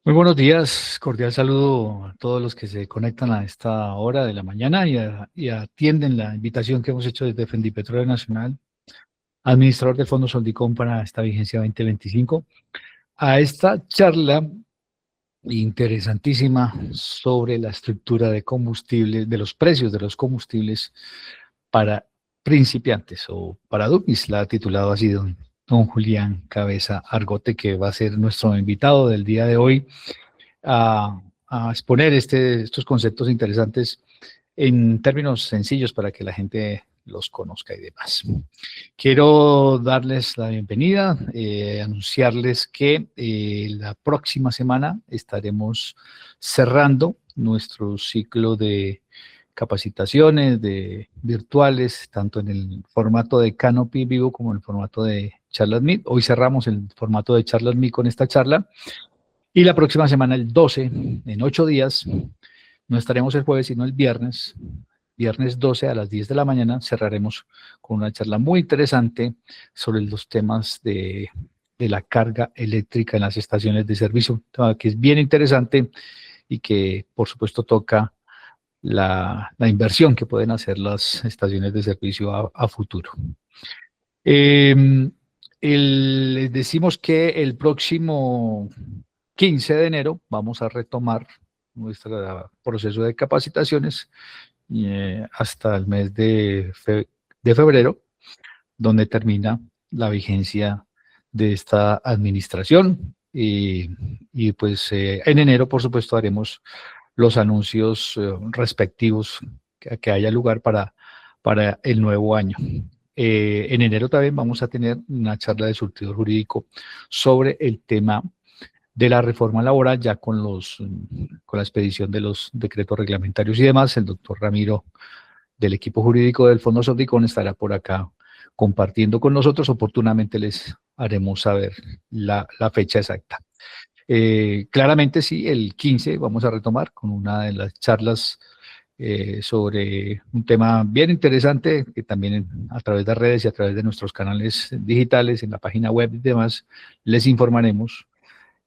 Muy buenos días, cordial saludo a todos los que se conectan a esta hora de la mañana y atienden la invitación que hemos hecho desde Fendipetróleo Nacional, administrador del Fondo Soldicom para esta vigencia 2025, a esta charla interesantísima sobre la estructura de combustibles, de los precios de los combustibles para principiantes o para dummies, la ha titulado así don Julián Cabeza Argote, que va a ser nuestro invitado del día de hoy a exponer estos conceptos interesantes en términos sencillos para que la gente los conozca y demás. Quiero darles la bienvenida, anunciarles que la próxima semana estaremos cerrando nuestro ciclo de capacitaciones virtuales, tanto en el formato de Canopy Vivo como en el formato de Charlas Meet. Hoy cerramos el formato de Charlas Meet con esta charla y la próxima semana, el 12, en 8 días, no estaremos el jueves, sino el viernes, viernes 12 a las 10 de la mañana, cerraremos con una charla muy interesante sobre los temas de la carga eléctrica en las estaciones de servicio, un tema que es bien interesante y que, por supuesto, toca la inversión que pueden hacer las estaciones de servicio a futuro. Les decimos que el próximo 15 de enero vamos a retomar nuestro proceso de capacitaciones hasta el mes de febrero, donde termina la vigencia de esta administración. Y pues en enero, por supuesto, haremos los anuncios respectivos que haya lugar para el nuevo año. En enero también vamos a tener una charla de surtido jurídico sobre el tema de la reforma laboral, ya con la expedición de los decretos reglamentarios y demás. El doctor Ramiro del equipo jurídico del Fondo Soldicón estará por acá compartiendo con nosotros. Oportunamente les haremos saber la fecha exacta. Claramente sí, el 15 vamos a retomar con una de las charlas sobre un tema bien interesante que también a través de redes y a través de nuestros canales digitales, en la página web y demás, les informaremos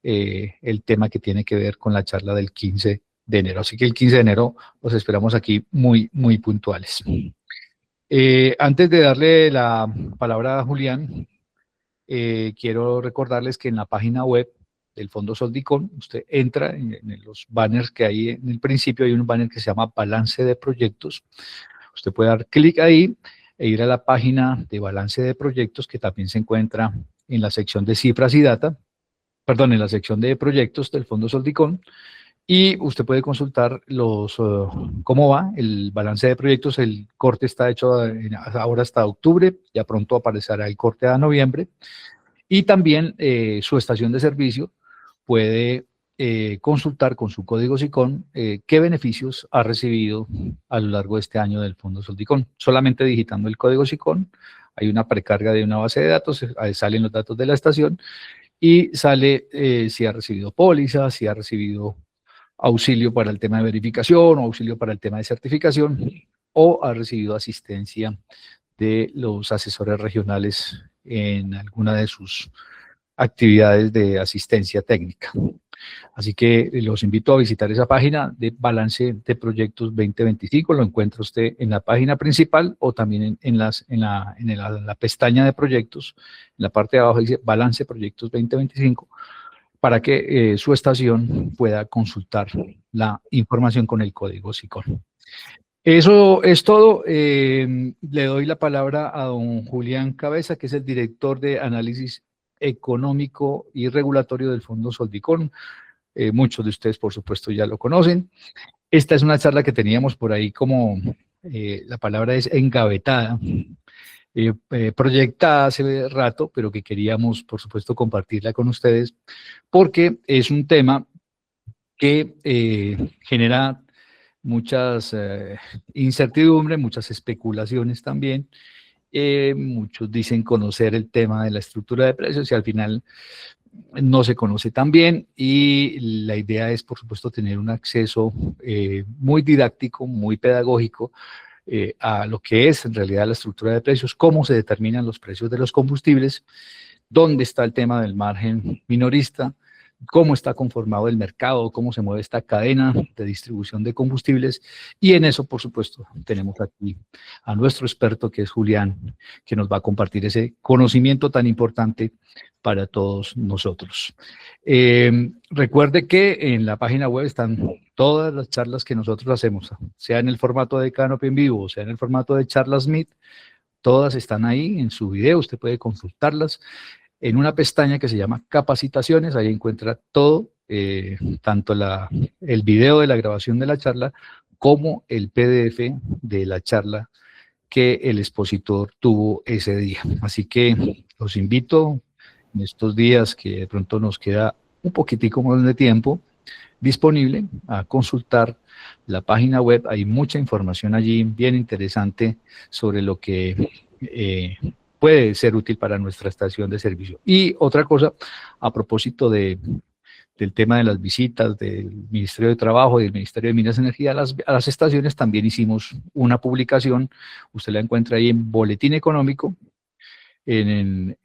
el tema que tiene que ver con la charla del 15 de enero. Así que el 15 de enero los esperamos aquí muy puntuales. Antes de darle la palabra a Julián, quiero recordarles que en la página web del Fondo Soldicón, usted entra en los banners que hay en el principio, hay un banner que se llama Balance de Proyectos. Usted puede dar clic ahí e ir a la página de Balance de Proyectos, que también se encuentra en la sección de cifras y data, perdón, en la sección de proyectos del Fondo Soldicón, y usted puede consultar cómo va el balance de proyectos. El corte está hecho ahora hasta octubre, ya pronto aparecerá el corte a noviembre, y también su estación de servicio puede consultar con su código SICON qué beneficios ha recibido a lo largo de este año del Fondo Soldicón. Solamente digitando el código SICON, hay una precarga de una base de datos, ahí salen los datos de la estación y sale si ha recibido póliza, si ha recibido auxilio para el tema de verificación o auxilio para el tema de certificación, o ha recibido asistencia de los asesores regionales en alguna de sus actividades de asistencia técnica. Así que los invito a visitar esa página de Balance de Proyectos 2025. Lo encuentra usted en la página principal o también en la pestaña de proyectos. En la parte de abajo dice Balance Proyectos 2025 para que su estación pueda consultar la información con el código SICON. Eso es todo. Le doy la palabra a don Julián Cabeza, que es el director de análisis económico y regulatorio del Fondo Soldicón. Muchos de ustedes, por supuesto, ya lo conocen. Esta es una charla que teníamos por ahí como, la palabra es engavetada, proyectada hace rato, pero que queríamos, por supuesto, compartirla con ustedes, porque es un tema que genera muchas incertidumbres, muchas especulaciones también. Muchos dicen conocer el tema de la estructura de precios y al final no se conoce tan bien, y la idea es, por supuesto, tener un acceso muy didáctico, muy pedagógico a lo que es en realidad la estructura de precios, cómo se determinan los precios de los combustibles, dónde está el tema del margen minorista, cómo está conformado el mercado, cómo se mueve esta cadena de distribución de combustibles. Y en eso, por supuesto, tenemos aquí a nuestro experto, que es Julián, que nos va a compartir ese conocimiento tan importante para todos nosotros. Recuerde que en la página web están todas las charlas que nosotros hacemos, sea en el formato de Canopy en vivo, sea en el formato de Charlas Meet, todas están ahí en su video, usted puede consultarlas en una pestaña que se llama Capacitaciones. Ahí encuentra todo, tanto el video de la grabación de la charla como el PDF de la charla que el expositor tuvo ese día. Así que los invito en estos días que de pronto nos queda un poquitico más de tiempo disponible a consultar la página web. Hay mucha información allí bien interesante sobre lo que puede ser útil para nuestra estación de servicio. Y otra cosa, a propósito del tema de las visitas del Ministerio de Trabajo y del Ministerio de Minas y Energía a las estaciones, también hicimos una publicación, usted la encuentra ahí en Boletín Económico, en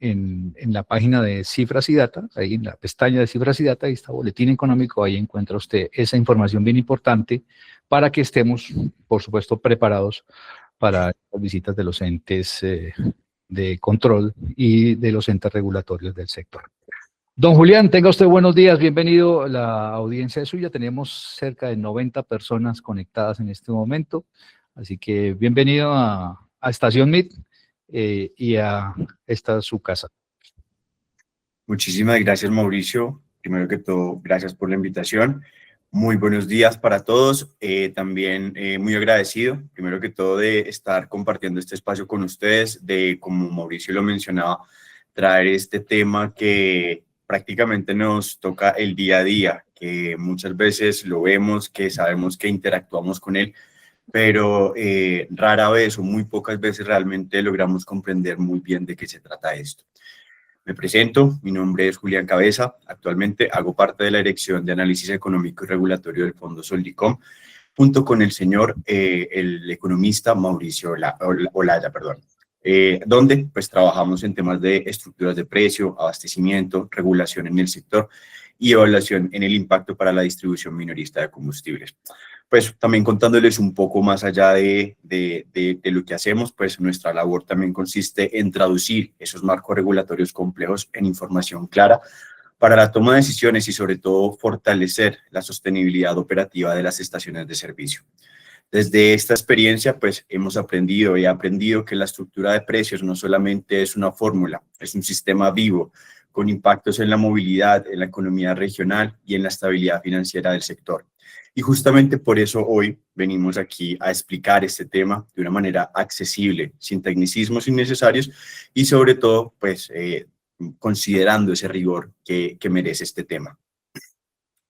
la página de Cifras y Data, ahí en la pestaña de Cifras y Data, ahí está Boletín Económico, ahí encuentra usted esa información bien importante para que estemos, por supuesto, preparados para las visitas de los entes de control y de los entes regulatorios del sector. Don Julián, tenga usted buenos días, bienvenido. La audiencia es suya, tenemos cerca de 90 personas conectadas en este momento, así que bienvenido a Estación Meet y a esta su casa. Muchísimas gracias, Mauricio. Primero que todo, gracias por la invitación. Muy buenos días para todos. También muy agradecido, primero que todo, de estar compartiendo este espacio con ustedes, de, como Mauricio lo mencionaba, traer este tema que prácticamente nos toca el día a día, que muchas veces lo vemos, que sabemos que interactuamos con él, pero rara vez o muy pocas veces realmente logramos comprender muy bien de qué se trata esto. Me presento, mi nombre es Julián Cabeza, actualmente hago parte de la Dirección de Análisis Económico y Regulatorio del Fondo Soldicom, junto con el señor, el economista Mauricio Olaya, donde pues trabajamos en temas de estructuras de precio, abastecimiento, regulación en el sector y evaluación en el impacto para la distribución minorista de combustibles. Pues también contándoles un poco más allá de lo que hacemos, pues nuestra labor también consiste en traducir esos marcos regulatorios complejos en información clara para la toma de decisiones y sobre todo fortalecer la sostenibilidad operativa de las estaciones de servicio. Desde esta experiencia, pues hemos aprendido y he aprendido que la estructura de precios no solamente es una fórmula, es un sistema vivo con impactos en la movilidad, en la economía regional y en la estabilidad financiera del sector. Y justamente por eso hoy venimos aquí a explicar este tema de una manera accesible, sin tecnicismos innecesarios y sobre todo, pues, considerando ese rigor que merece este tema.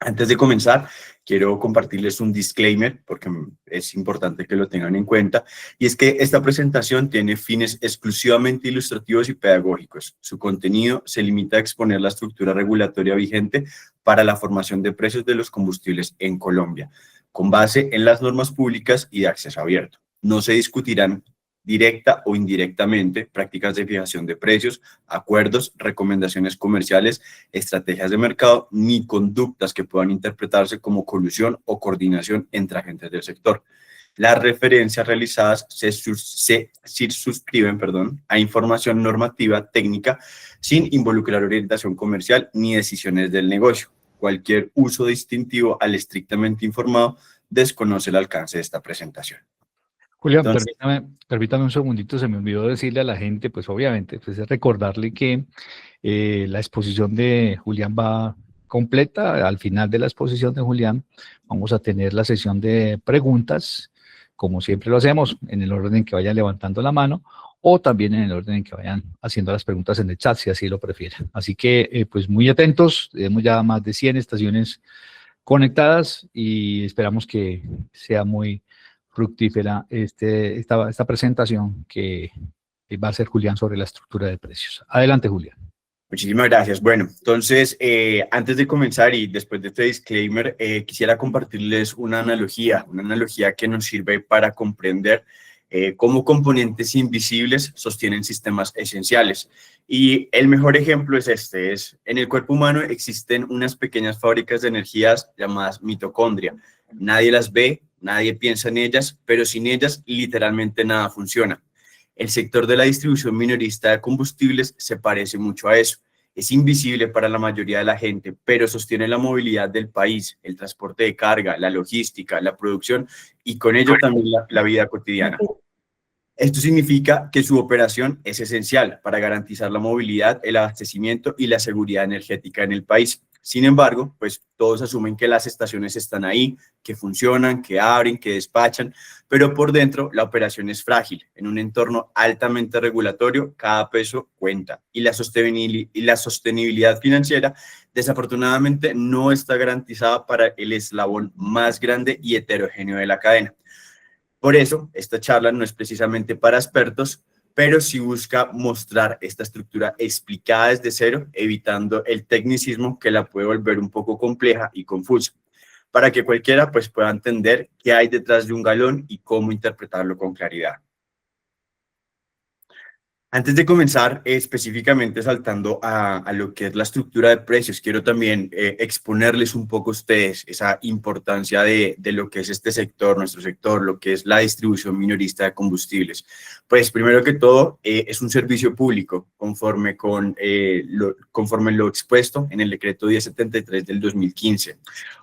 Antes de comenzar, quiero compartirles un disclaimer porque es importante que lo tengan en cuenta, y es que esta presentación tiene fines exclusivamente ilustrativos y pedagógicos. Su contenido se limita a exponer la estructura regulatoria vigente para la formación de precios de los combustibles en Colombia, con base en las normas públicas y de acceso abierto. No se discutirán directa o indirectamente prácticas de fijación de precios, acuerdos, recomendaciones comerciales, estrategias de mercado, ni conductas que puedan interpretarse como colusión o coordinación entre agentes del sector. Las referencias realizadas se suscriben a información normativa técnica sin involucrar orientación comercial ni decisiones del negocio. Cualquier uso distintivo al estrictamente informado desconoce el alcance de esta presentación. Julián, entonces, permítame un segundito, se me olvidó decirle a la gente, pues obviamente, pues es recordarle que la exposición de Julián va completa. Al final de la exposición de Julián vamos a tener la sesión de preguntas, como siempre lo hacemos, en el orden en que vayan levantando la mano, o también en el orden en que vayan haciendo las preguntas en el chat, si así lo prefieren. Así que, pues muy atentos, tenemos ya más de 100 estaciones conectadas y esperamos que sea muy fructífera esta presentación que va a hacer Julián sobre la estructura de precios. Adelante, Julián. Muchísimas gracias. Bueno, entonces, antes de comenzar y después de este disclaimer, quisiera compartirles una analogía que nos sirve para comprender cómo componentes invisibles sostienen sistemas esenciales. Y el mejor ejemplo es este, en el cuerpo humano existen unas pequeñas fábricas de energías llamadas mitocondria. Nadie las ve, nadie piensa en ellas, pero sin ellas literalmente nada funciona. El sector de la distribución minorista de combustibles se parece mucho a eso. Es invisible para la mayoría de la gente, pero sostiene la movilidad del país, el transporte de carga, la logística, la producción y con ello también la vida cotidiana. Esto significa que su operación es esencial para garantizar la movilidad, el abastecimiento y la seguridad energética en el país. Sin embargo, pues todos asumen que las estaciones están ahí, que funcionan, que abren, que despachan, pero por dentro la operación es frágil. En un entorno altamente regulatorio, cada peso cuenta y la sostenibilidad financiera desafortunadamente no está garantizada para el eslabón más grande y heterogéneo de la cadena. Por eso, esta charla no es precisamente para expertos, pero sí busca mostrar esta estructura explicada desde cero, evitando el tecnicismo que la puede volver un poco compleja y confusa, para que cualquiera pues, pueda entender qué hay detrás de un galón y cómo interpretarlo con claridad. Antes de comenzar, específicamente saltando a lo que es la estructura de precios, quiero también exponerles un poco a ustedes esa importancia de lo que es este sector, nuestro sector, lo que es la distribución minorista de combustibles. Pues primero que todo, es un servicio público conforme lo expuesto en el decreto 1073 del 2015.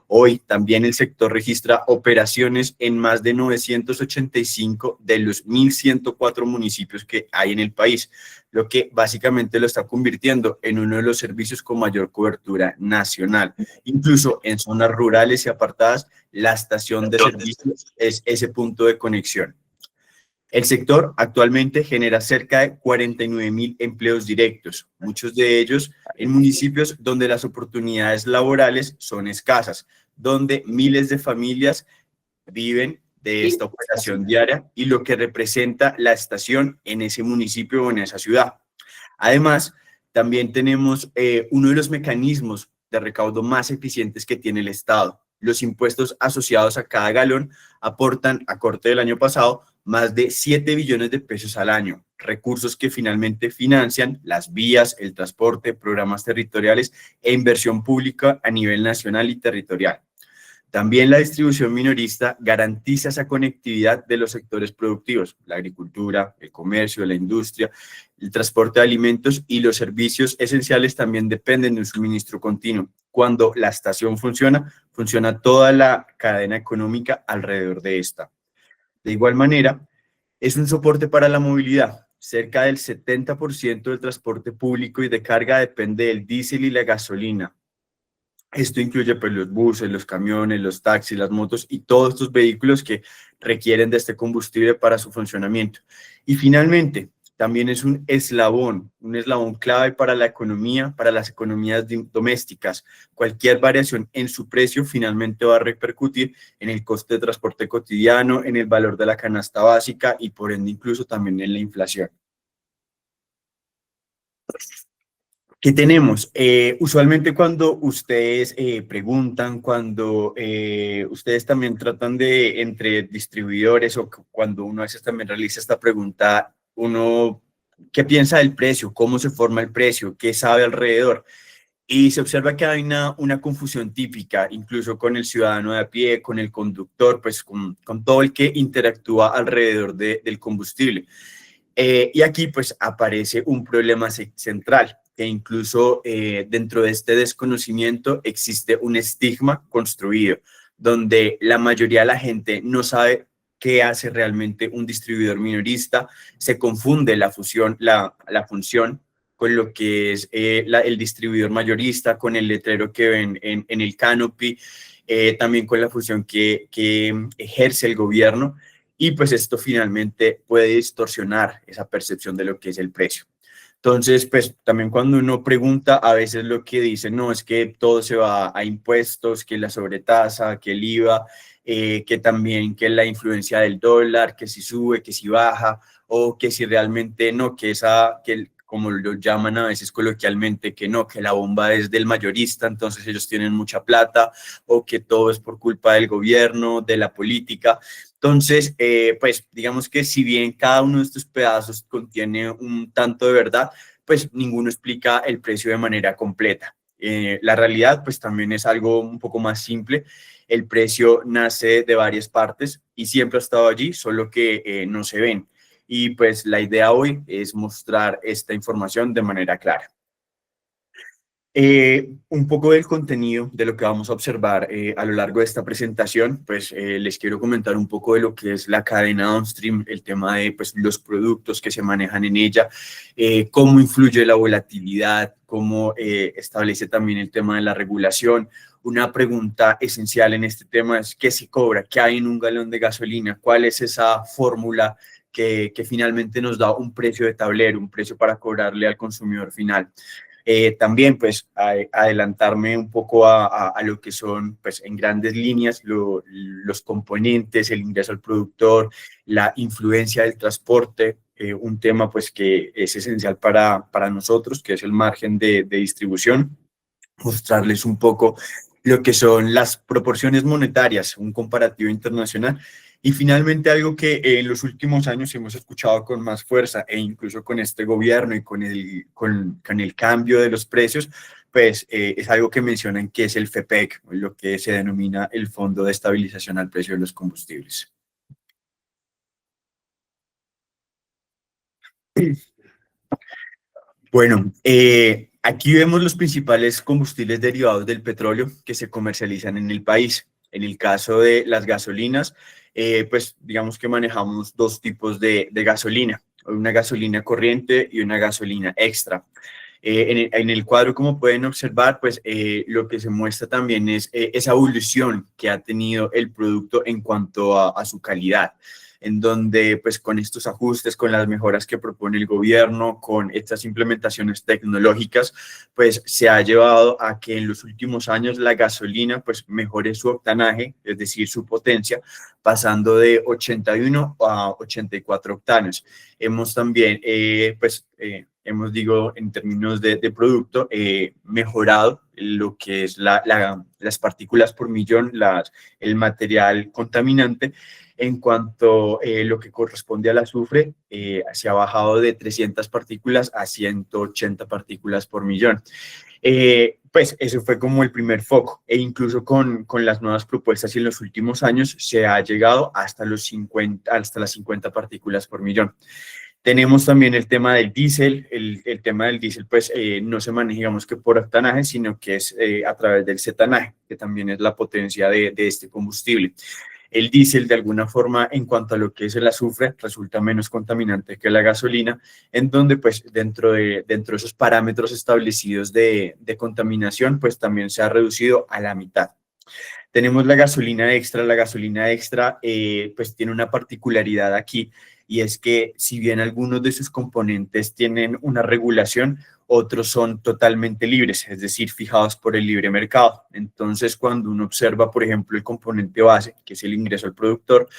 Hoy también el sector registra operaciones en más de 985 de los 1.104 municipios que hay en el país, lo que básicamente lo está convirtiendo en uno de los servicios con mayor cobertura nacional. Incluso en zonas rurales y apartadas, la estación de servicio es ese punto de conexión. El sector actualmente genera cerca de 49.000 empleos directos, muchos de ellos en municipios donde las oportunidades laborales son escasas, donde miles de familias viven de esta operación diaria y lo que representa la estación en ese municipio o en esa ciudad. Además, también tenemos uno de los mecanismos de recaudo más eficientes que tiene el Estado. Los impuestos asociados a cada galón aportan, a corte del año pasado, más de 7 billones de pesos al año, recursos que finalmente financian las vías, el transporte, programas territoriales e inversión pública a nivel nacional y territorial. También la distribución minorista garantiza esa conectividad de los sectores productivos, la agricultura, el comercio, la industria, el transporte de alimentos y los servicios esenciales también dependen de un suministro continuo. Cuando la estación funciona, funciona toda la cadena económica alrededor de esta. De igual manera, es un soporte para la movilidad. Cerca del 70% del transporte público y de carga depende del diésel y la gasolina. Esto incluye pues, los buses, los camiones, los taxis, las motos y todos estos vehículos que requieren de este combustible para su funcionamiento. Y finalmente, también es un eslabón clave para la economía, para las economías domésticas. Cualquier variación en su precio finalmente va a repercutir en el coste de transporte cotidiano, en el valor de la canasta básica y por ende incluso también en la inflación. ¿Qué tenemos? Usualmente cuando ustedes preguntan, cuando ustedes también tratan de entre distribuidores o cuando uno a veces también realiza esta pregunta, uno, ¿qué piensa del precio? ¿Cómo se forma el precio? ¿Qué sabe alrededor? Y se observa que hay una confusión típica, incluso con el ciudadano de a pie, con el conductor, pues con todo el que interactúa alrededor del combustible. Y aquí pues aparece un problema central, que incluso dentro de este desconocimiento existe un estigma construido, donde la mayoría de la gente no sabe qué hace realmente un distribuidor minorista, se confunde la función con lo que es el distribuidor mayorista, con el letrero que ven en el canopy, también con la función que ejerce el gobierno, y pues esto finalmente puede distorsionar esa percepción de lo que es el precio. Entonces, pues también cuando uno pregunta, a veces lo que dicen, no, es que todo se va a impuestos, que la sobretasa, que el IVA, que también que la influencia del dólar, que si sube, que si baja, o que si realmente no, que como lo llaman a veces coloquialmente, que no, que la bomba es del mayorista, entonces ellos tienen mucha plata, o que todo es por culpa del gobierno, de la política. Entonces, pues digamos que si bien cada uno de estos pedazos contiene un tanto de verdad, pues ninguno explica el precio de manera completa. La realidad, pues también es algo un poco más simple. El precio nace de varias partes y siempre ha estado allí, solo que no se ven. Y pues la idea hoy es mostrar esta información de manera clara. Un poco del contenido de lo que vamos a observar a lo largo de esta presentación, pues les quiero comentar un poco de lo que es la cadena downstream, el tema de pues, los productos que se manejan en ella, cómo influye la volatilidad, cómo establece también el tema de la regulación. Una pregunta esencial en este tema es ¿qué se cobra? ¿Qué hay en un galón de gasolina? ¿Cuál es esa fórmula que finalmente nos da un precio de tablero, un precio para cobrarle al consumidor final? También, pues, adelantarme un poco a lo que son, pues, en grandes líneas, los componentes, el ingreso al productor, la influencia del transporte, un tema, pues, que es esencial para nosotros, que es el margen de distribución, mostrarles un poco lo que son las proporciones monetarias, un comparativo internacional. Y finalmente algo que en los últimos años hemos escuchado con más fuerza e incluso con este gobierno y con el cambio de los precios, pues es algo que mencionan que es el FEPEC, lo que se denomina el Fondo de Estabilización al Precio de los Combustibles. Bueno, aquí vemos los principales combustibles derivados del petróleo que se comercializan en el país. En el caso de las gasolinas, pues digamos que manejamos dos tipos de gasolina, una gasolina corriente y una gasolina extra. En el cuadro, como pueden observar, pues lo que se muestra también es esa evolución que ha tenido el producto en cuanto a su calidad, en donde pues con estos ajustes, con las mejoras que propone el gobierno, con estas implementaciones tecnológicas, pues se ha llevado a que en los últimos años la gasolina pues mejore su octanaje, es decir, su potencia, pasando de 81 a 84 octanos. Hemos también, hemos, digo, en términos de producto, mejorado lo que es las partículas por millón, el material contaminante. En cuanto a lo que corresponde al azufre, se ha bajado de 300 partículas a 180 partículas por millón. Pues eso fue como el primer foco, e incluso con las nuevas propuestas y en los últimos años se ha llegado hasta hasta las 50 partículas por millón. Tenemos también el tema del diésel. El tema del diésel, pues, no se maneja, digamos que por octanaje, sino que es a través del cetanaje, que también es la potencia de este combustible. El diésel, de alguna forma, en cuanto a lo que es el azufre, resulta menos contaminante que la gasolina, en donde, pues, dentro de esos parámetros establecidos de contaminación, pues, también se ha reducido a la mitad. Tenemos la gasolina extra. La gasolina extra, pues, tiene una particularidad aquí, y es que si bien algunos de sus componentes tienen una regulación, otros son totalmente libres, es decir, fijados por el libre mercado. Entonces, cuando uno observa, por ejemplo, el componente base, que es el ingreso al productor,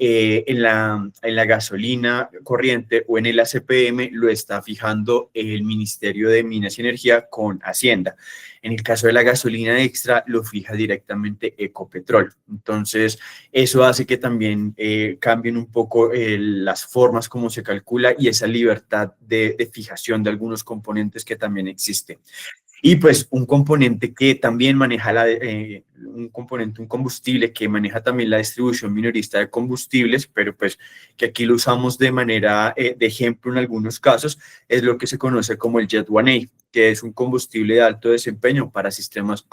en la gasolina corriente o en el ACPM lo está fijando el Ministerio de Minas y Energía con Hacienda. En el caso de la gasolina extra lo fija directamente Ecopetrol. Entonces, eso hace que también cambien un poco las formas como se calcula y esa libertad de fijación de algunos componentes que también existe. Y pues un componente que también maneja un combustible que maneja también la distribución minorista de combustibles, pero pues que aquí lo usamos de manera de ejemplo en algunos casos, es lo que se conoce como el Jet 1A, que es un combustible de alto desempeño para sistemas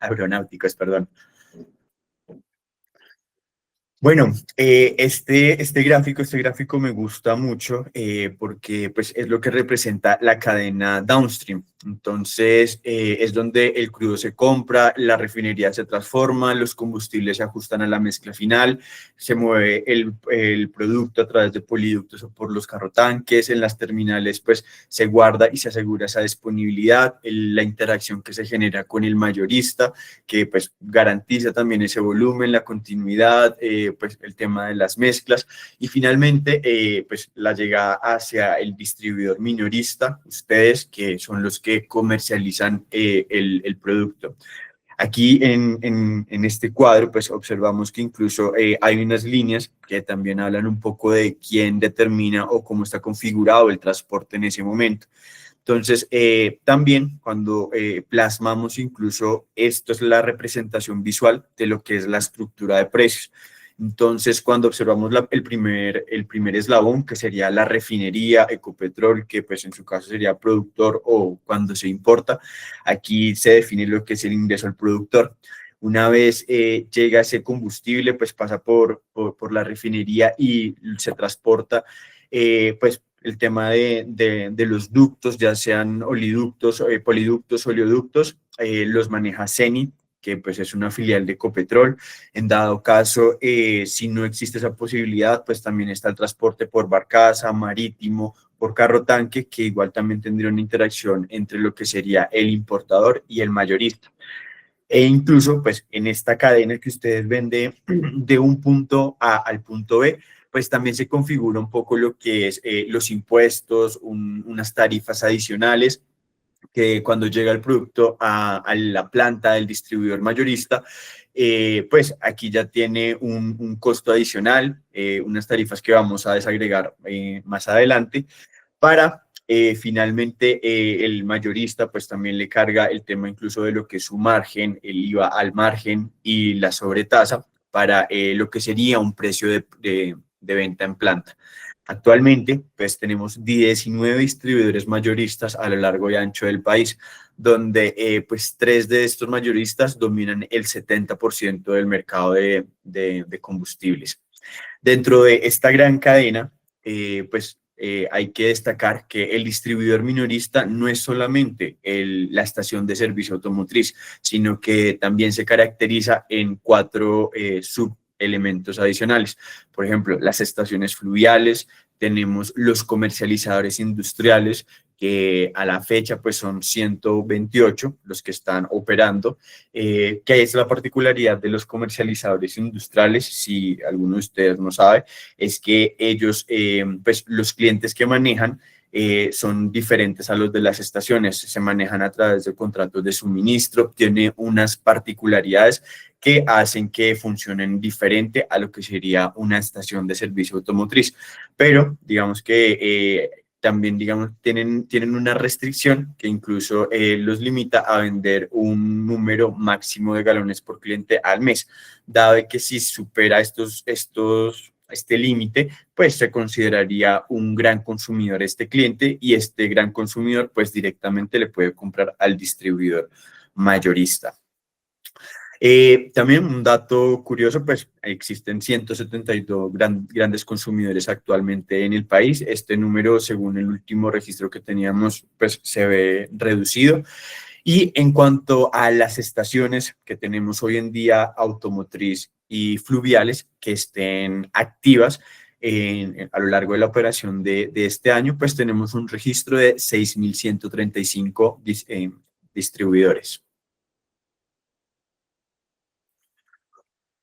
aeronáuticos, perdón. Bueno, este gráfico me gusta mucho porque pues, es lo que representa la cadena downstream. Entonces, es donde el crudo se compra, la refinería se transforma, los combustibles se ajustan a la mezcla final, se mueve el producto a través de poliductos o por los carrotanques, en las terminales pues se guarda y se asegura esa disponibilidad, la interacción que se genera con el mayorista, que pues garantiza también ese volumen, la continuidad, pues el tema de las mezclas y finalmente pues la llegada hacia el distribuidor minorista, ustedes que son los que comercializan el producto. Aquí en este cuadro, pues observamos que incluso hay unas líneas que también hablan un poco de quién determina o cómo está configurado el transporte en ese momento. Entonces, también cuando plasmamos incluso, esto es la representación visual de lo que es la estructura de precios. Entonces, cuando observamos el primer eslabón, que sería la refinería, Ecopetrol, que pues en su caso sería productor o cuando se importa, aquí se define lo que es el ingreso al productor. Una vez llega ese combustible, pues pasa por la refinería y se transporta, pues el tema de los ductos, ya sean oliductos, poliductos, oleoductos, los maneja CENI, que pues es una filial de Ecopetrol. En dado caso, si no existe esa posibilidad, pues también está el transporte por barcaza, marítimo, por carro tanque, que igual también tendría una interacción entre lo que sería el importador y el mayorista. E incluso, pues, en esta cadena que ustedes ven de un punto A al punto B, pues también se configura un poco lo que es los impuestos, unas tarifas adicionales, que cuando llega el producto a la planta del distribuidor mayorista, pues aquí ya tiene un costo adicional, unas tarifas que vamos a desagregar más adelante, para finalmente el mayorista pues también le carga el tema incluso de lo que es su margen, el IVA al margen y la sobretasa para lo que sería un precio de venta en planta. Actualmente, pues tenemos 19 distribuidores mayoristas a lo largo y ancho del país, donde pues 3 de estos mayoristas dominan el 70% del mercado de combustibles. Dentro de esta gran cadena, hay que destacar que el distribuidor minorista no es solamente la estación de servicio automotriz, sino que también se caracteriza en 4 subelementos adicionales. Por ejemplo, las estaciones fluviales, tenemos los comercializadores industriales, que a la fecha pues son 128 los que están operando, que es la particularidad de los comercializadores industriales, si alguno de ustedes no sabe, es que ellos, pues los clientes que manejan son diferentes a los de las estaciones, se manejan a través de contratos de suministro, tiene unas particularidades que hacen que funcionen diferente a lo que sería una estación de servicio automotriz, pero digamos que también, digamos, tienen una restricción que incluso los limita a vender un número máximo de galones por cliente al mes, dado que si supera este límite, pues se consideraría un gran consumidor este cliente y este gran consumidor pues directamente le puede comprar al distribuidor mayorista. También un dato curioso, pues existen 172 grandes consumidores actualmente en el país. Este número, según el último registro que teníamos, pues se ve reducido. Y en cuanto a las estaciones que tenemos hoy en día, automotriz y fluviales, que estén activas a lo largo de la operación de este año, pues tenemos un registro de 6.135 distribuidores.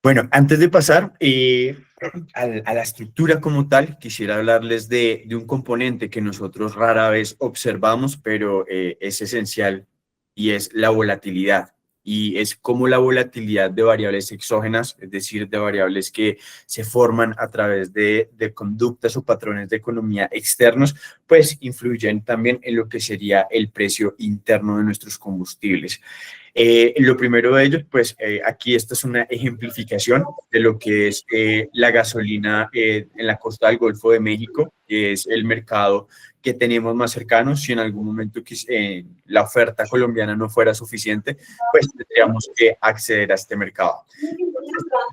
Bueno, antes de pasar a la estructura como tal, quisiera hablarles de un componente que nosotros rara vez observamos, pero es esencial, y es la volatilidad. Y es como la volatilidad de variables exógenas, es decir, de variables que se forman a través de conductas o patrones de economía externos, pues influyen también en lo que sería el precio interno de nuestros combustibles. Lo primero de ellos, pues aquí esta es una ejemplificación de lo que es la gasolina en la costa del Golfo de México, que es el mercado que tenemos más cercano. Si en algún momento la oferta colombiana no fuera suficiente, pues tendríamos que acceder a este mercado.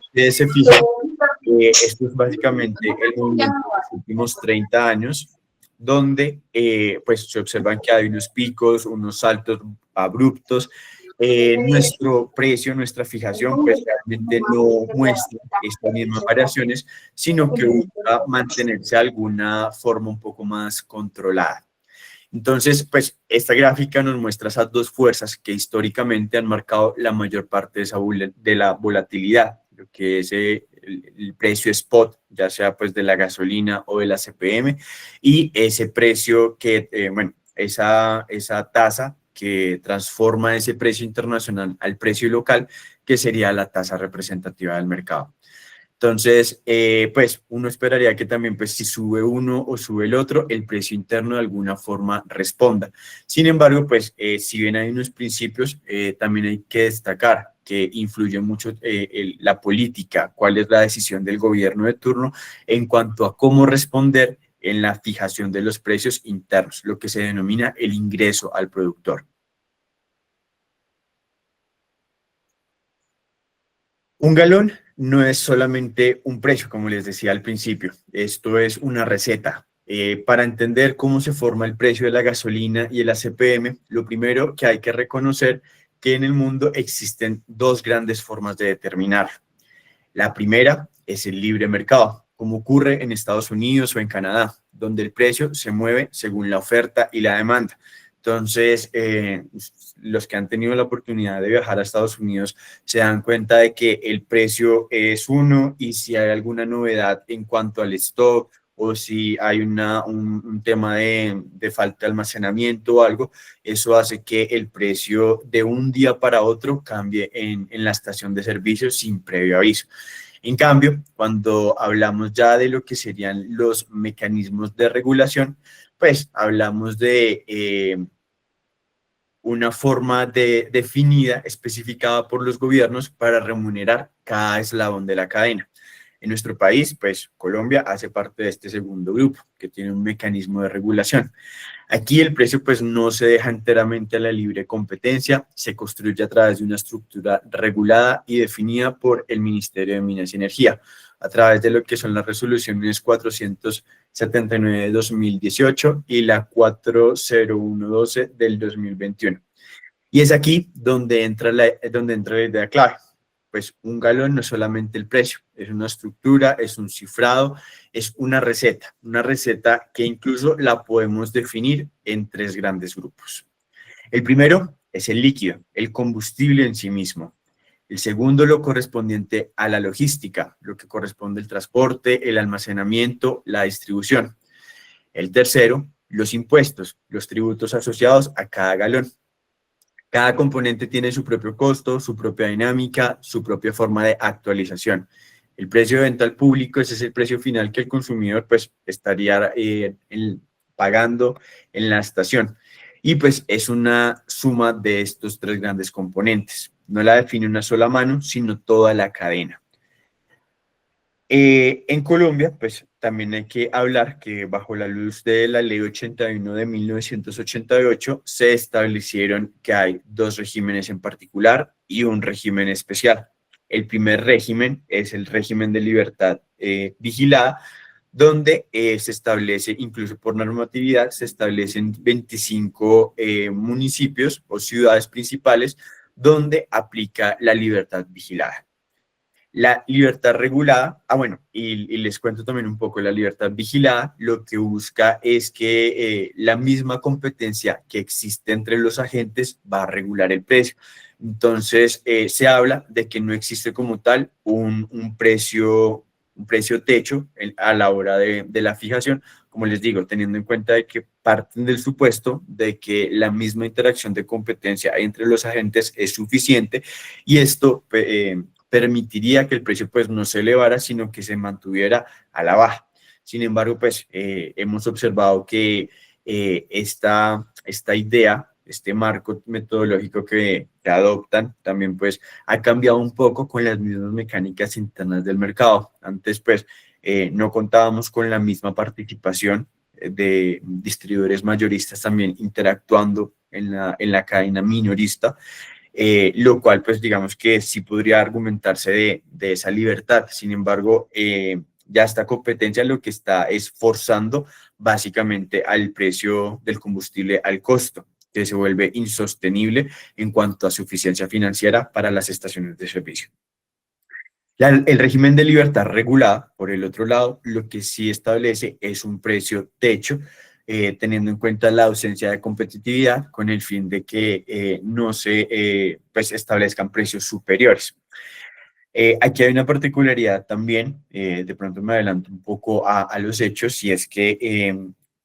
Ustedes se fijan, esto es básicamente el movimiento de los últimos 30 años, donde pues se observan que hay unos picos, unos saltos abruptos. Nuestro precio, nuestra fijación, pues realmente no muestra estas mismas variaciones, sino que busca mantenerse de alguna forma un poco más controlada. Entonces, pues esta gráfica nos muestra esas dos fuerzas que históricamente han marcado la mayor parte de la volatilidad, lo que es el precio spot, ya sea pues de la gasolina o de la CPM, y ese precio que, bueno, esa tasa que transforma ese precio internacional al precio local, que sería la tasa representativa del mercado. Entonces, pues uno esperaría que también, pues si sube uno o sube el otro, el precio interno de alguna forma responda. Sin embargo, pues si bien hay unos principios, también hay que destacar que influye mucho la política, cuál es la decisión del gobierno de turno en cuanto a cómo responder en la fijación de los precios internos, lo que se denomina el ingreso al productor. Un galón no es solamente un precio, como les decía al principio. Esto es una receta. Para entender cómo se forma el precio de la gasolina y el ACPM, lo primero que hay que reconocer que en el mundo existen dos grandes formas de determinar. La primera es el libre mercado, como ocurre en Estados Unidos o en Canadá, donde el precio se mueve según la oferta y la demanda. Entonces, los que han tenido la oportunidad de viajar a Estados Unidos se dan cuenta de que el precio es uno y si hay alguna novedad en cuanto al stock o si hay un tema de falta de almacenamiento o algo, eso hace que el precio de un día para otro cambie en la estación de servicio sin previo aviso. En cambio, cuando hablamos ya de lo que serían los mecanismos de regulación, pues hablamos de una forma definida, especificada por los gobiernos para remunerar cada eslabón de la cadena. En nuestro país, pues Colombia hace parte de este segundo grupo, que tiene un mecanismo de regulación. Aquí el precio pues no se deja enteramente a la libre competencia, se construye a través de una estructura regulada y definida por el Ministerio de Minas y Energía, a través de lo que son las resoluciones 479 de 2018 y la 40112 del 2021. Y es aquí donde entra la idea clave. Pues un galón no es solamente el precio, es una estructura, es un cifrado, es una receta que incluso la podemos definir en tres grandes grupos. El primero es el líquido, el combustible en sí mismo. El segundo, lo correspondiente a la logística, lo que corresponde al transporte, el almacenamiento, la distribución. El tercero, los impuestos, los tributos asociados a cada galón. Cada componente tiene su propio costo, su propia dinámica, su propia forma de actualización. El precio de venta al público, ese es el precio final que el consumidor pues estaría pagando en la estación. Y pues es una suma de estos tres grandes componentes. No la define una sola mano, sino toda la cadena. En Colombia, pues también hay que hablar que bajo la luz de la Ley 81 de 1988 se establecieron que hay dos regímenes en particular y un régimen especial. El primer régimen es el régimen de libertad vigilada, donde se establece, incluso por normatividad, se establecen 25 municipios o ciudades principales donde aplica la libertad vigilada. La libertad regulada, y les cuento también un poco, la libertad vigilada lo que busca es que la misma competencia que existe entre los agentes va a regular el precio. Entonces, se habla de que no existe como tal un precio techo a la hora de la fijación, como les digo, teniendo en cuenta de que parten del supuesto de que la misma interacción de competencia entre los agentes es suficiente y esto permitiría que el precio pues no se elevara, sino que se mantuviera a la baja. Sin embargo, pues hemos observado que esta idea, este marco metodológico que adoptan, también pues ha cambiado un poco con las mismas mecánicas internas del mercado. Antes pues no contábamos con la misma participación de distribuidores mayoristas también interactuando en la cadena minorista, lo cual pues digamos que sí podría argumentarse de esa libertad. Sin embargo, ya esta competencia lo que está es forzando básicamente al precio del combustible, al costo, que se vuelve insostenible en cuanto a su eficiencia financiera para las estaciones de servicio. El régimen de libertad regulada, por el otro lado, lo que sí establece es un precio techo, teniendo en cuenta la ausencia de competitividad con el fin de que no se pues establezcan precios superiores. Aquí hay una particularidad también, de pronto me adelanto un poco a los hechos, y es que,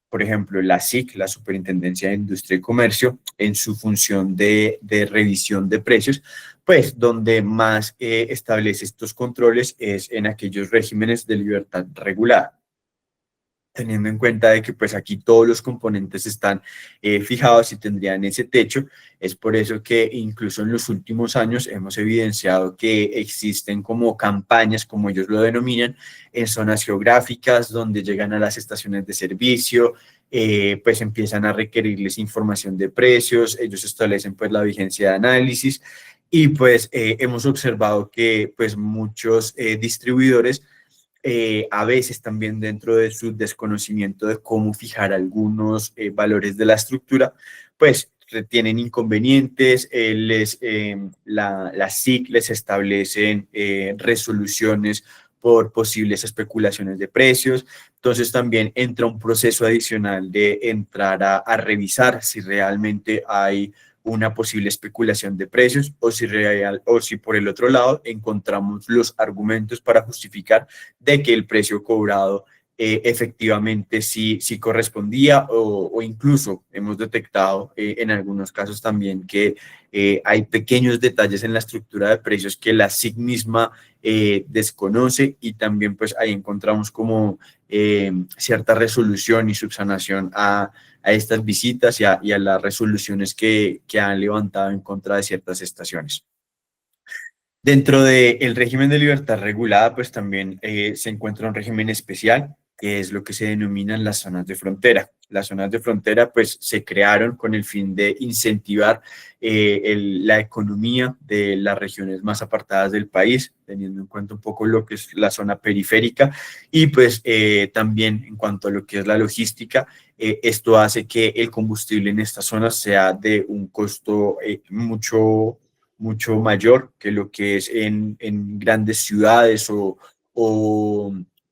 por ejemplo, la SIC, la Superintendencia de Industria y Comercio, en su función de revisión de precios, pues donde más establece estos controles es en aquellos regímenes de libertad regulada, teniendo en cuenta de que pues aquí todos los componentes están fijados y tendrían ese techo. Es por eso que incluso en los últimos años hemos evidenciado que existen como campañas, como ellos lo denominan, en zonas geográficas donde llegan a las estaciones de servicio, pues empiezan a requerirles información de precios, ellos establecen pues la vigencia de análisis, y pues hemos observado que pues muchos distribuidores, a veces también dentro de su desconocimiento de cómo fijar algunos valores de la estructura, pues tienen inconvenientes, la SIC les establecen resoluciones por posibles especulaciones de precios. Entonces también entra un proceso adicional de entrar a revisar si realmente hay una posible especulación de precios, o si por el otro lado encontramos los argumentos para justificar de que el precio cobrado efectivamente sí correspondía, o incluso hemos detectado en algunos casos también que hay pequeños detalles en la estructura de precios que la SIC misma desconoce, y también pues ahí encontramos como cierta resolución y subsanación a estas visitas y a las resoluciones que han levantado en contra de ciertas estaciones. Dentro del régimen de libertad regulada, pues también se encuentra un régimen especial, que es lo que se denominan las zonas de frontera. Las zonas de frontera, pues, se crearon con el fin de incentivar la economía de las regiones más apartadas del país, teniendo en cuenta un poco lo que es la zona periférica, y pues también en cuanto a lo que es la logística, esto hace que el combustible en estas zonas sea de un costo mucho mayor que lo que es en grandes ciudades o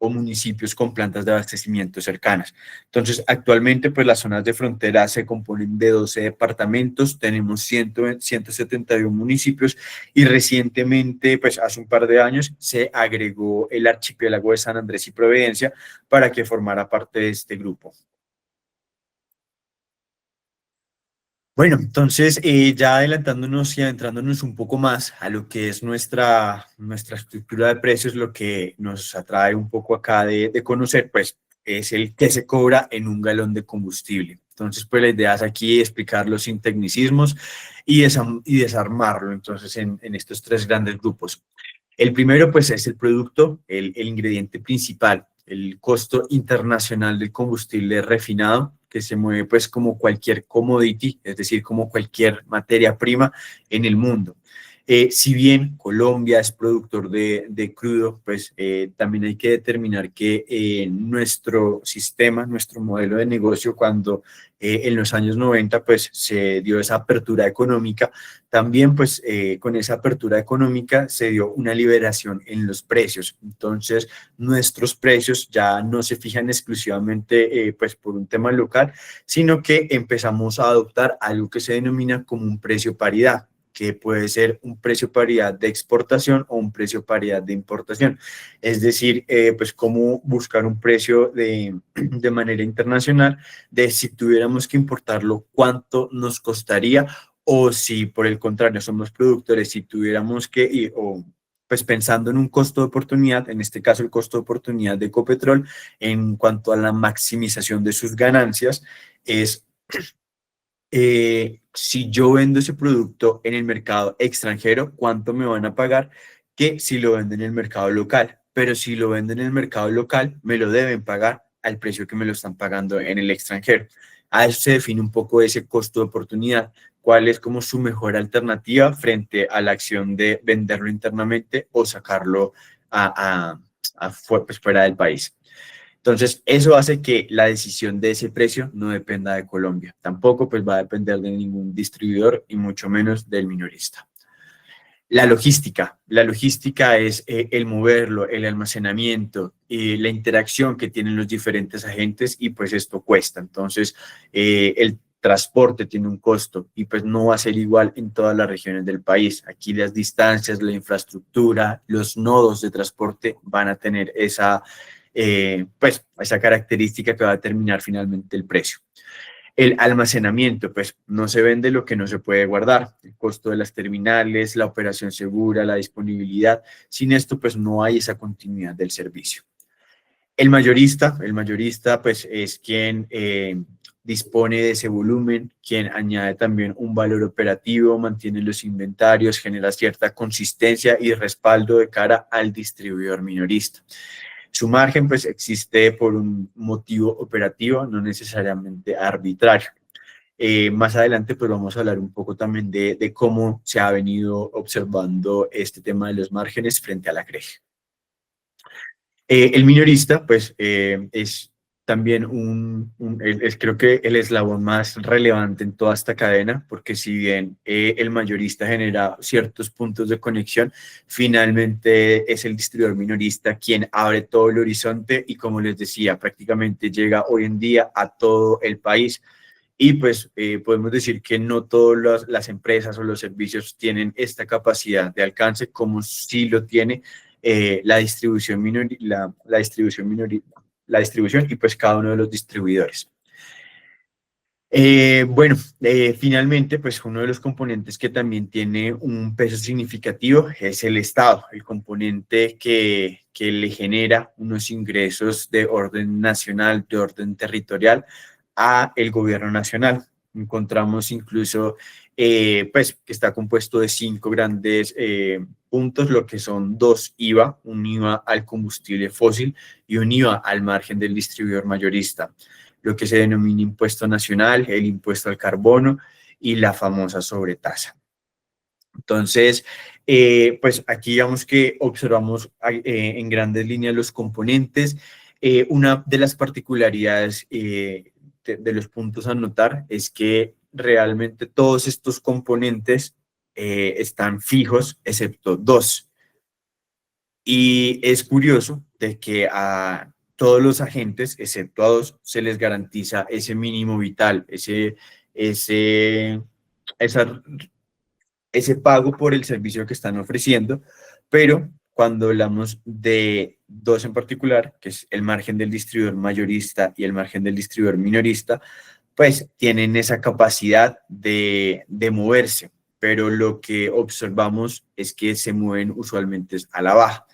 municipios con plantas de abastecimiento cercanas. Entonces, actualmente, pues las zonas de frontera se componen de 12 departamentos, tenemos 171 municipios, y recientemente, pues hace un par de años, se agregó el archipiélago de San Andrés y Providencia para que formara parte de este grupo. Bueno, entonces ya adelantándonos y adentrándonos un poco más a lo que es nuestra estructura de precios, lo que nos atrae un poco acá de conocer, pues es el que se cobra en un galón de combustible. Entonces, pues la idea es aquí explicarlo sin tecnicismos y desarmarlo entonces en estos tres grandes grupos. El primero, pues, es el producto, el ingrediente principal, el costo internacional del combustible refinado, que se mueve pues como cualquier commodity, es decir, como cualquier materia prima en el mundo. Si bien Colombia es productor de crudo, pues también hay que determinar que nuestro sistema, nuestro modelo de negocio, cuando en los años 90 pues se dio esa apertura económica, también pues con esa apertura económica se dio una liberación en los precios. Entonces nuestros precios ya no se fijan exclusivamente pues por un tema local, sino que empezamos a adoptar algo que se denomina como un precio paridad, que puede ser un precio paridad de exportación o un precio paridad de importación. Es decir, pues cómo buscar un precio de manera internacional, de si tuviéramos que importarlo, cuánto nos costaría, o si por el contrario somos productores, si tuviéramos que, o pues pensando en un costo de oportunidad, en este caso el costo de oportunidad de Ecopetrol, en cuanto a la maximización de sus ganancias, es si yo vendo ese producto en el mercado extranjero, ¿cuánto me van a pagar? Que si lo vendo en el mercado local. Pero si lo vendo en el mercado local, me lo deben pagar al precio que me lo están pagando en el extranjero. A eso se define un poco ese costo de oportunidad. ¿Cuál es como su mejor alternativa frente a la acción de venderlo internamente o sacarlo pues, fuera del país? Entonces, eso hace que la decisión de ese precio no dependa de Colombia. Tampoco pues va a depender de ningún distribuidor y mucho menos del minorista. La logística es el moverlo, el almacenamiento, la interacción que tienen los diferentes agentes y pues esto cuesta. Entonces, el transporte tiene un costo y pues no va a ser igual en todas las regiones del país. Aquí las distancias, la infraestructura, los nodos de transporte van a tener pues, esa característica que va a determinar finalmente el precio. El almacenamiento, pues no se vende lo que no se puede guardar, el costo de las terminales, la operación segura, la disponibilidad. Sin esto, pues no hay esa continuidad del servicio. El mayorista pues es quien dispone de ese volumen, quien añade también un valor operativo, mantiene los inventarios, genera cierta consistencia y respaldo de cara al distribuidor minorista. Su margen pues existe por un motivo operativo, no necesariamente arbitrario. Más adelante pues vamos a hablar un poco también de cómo se ha venido observando este tema de los márgenes frente a la CREG. El minorista pues es también creo que el eslabón más relevante en toda esta cadena, porque si bien el mayorista genera ciertos puntos de conexión, finalmente es el distribuidor minorista quien abre todo el horizonte y como les decía, prácticamente llega hoy en día a todo el país. Y pues podemos decir que no todas las empresas o los servicios tienen esta capacidad de alcance como sí lo tiene la distribución y pues cada uno de los distribuidores. Finalmente, pues uno de los componentes que también tiene un peso significativo es el Estado, el componente que le genera unos ingresos de orden nacional, de orden territorial a el gobierno nacional. Encontramos incluso pues que está compuesto de 5 grandes puntos, lo que son 2 IVA, un IVA al combustible fósil y un IVA al margen del distribuidor mayorista, lo que se denomina impuesto nacional, el impuesto al carbono y la famosa sobretasa. Entonces, pues aquí digamos que observamos en grandes líneas los componentes. Una de las particularidades de los puntos a notar es que realmente todos estos componentes están fijos, excepto 2. Y es curioso de que a todos los agentes, excepto a 2, se les garantiza ese mínimo vital, ese, esa ese pago por el servicio que están ofreciendo, pero cuando hablamos de 2 en particular, que es el margen del distribuidor mayorista y el margen del distribuidor minorista, pues tienen esa capacidad de moverse, pero lo que observamos es que se mueven usualmente a la baja.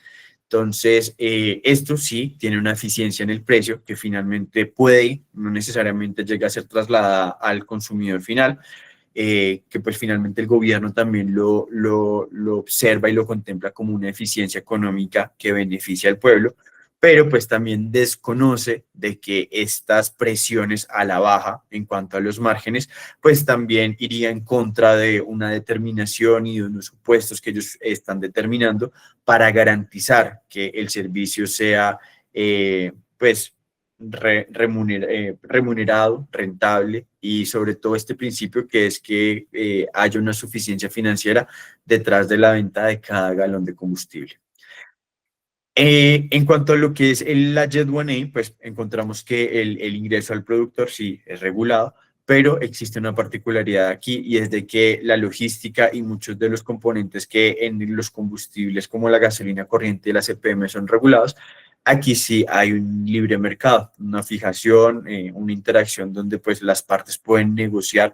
Entonces, esto sí tiene una eficiencia en el precio que finalmente puede, no necesariamente llega a ser trasladada al consumidor final, que pues finalmente el gobierno también lo observa y lo contempla como una eficiencia económica que beneficia al pueblo, pero pues también desconoce de que estas presiones a la baja en cuanto a los márgenes, pues también iría en contra de una determinación y de unos supuestos que ellos están determinando para garantizar que el servicio sea, pues, remunerado, rentable y sobre todo este principio que es que haya una suficiencia financiera detrás de la venta de cada galón de combustible. En cuanto a lo que es la Jet 1A, pues encontramos que el ingreso al productor sí es regulado, pero existe una particularidad aquí y es de que la logística y muchos de los componentes que en los combustibles como la gasolina corriente y la CPM son regulados, aquí sí hay un libre mercado, una fijación, una interacción donde pues las partes pueden negociar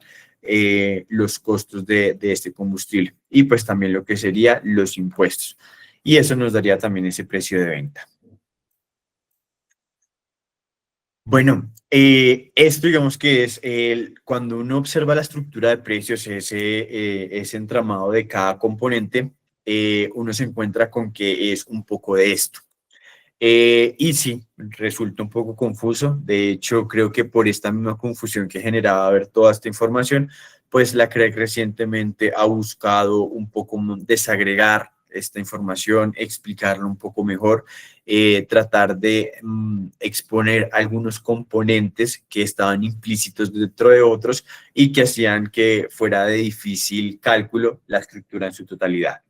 los costos de este combustible y pues también lo que serían los impuestos. Y eso nos daría también ese precio de venta. Bueno, esto digamos que es cuando uno observa la estructura de precios, ese entramado de cada componente, uno se encuentra con que es un poco de esto. Y sí, resulta un poco confuso. De hecho, creo que por esta misma confusión que generaba ver toda esta información, pues la CREC recientemente ha buscado un poco desagregar esta información, explicarlo un poco mejor, tratar de exponer algunos componentes que estaban implícitos dentro de otros y que hacían que fuera de difícil cálculo la escritura en su totalidad.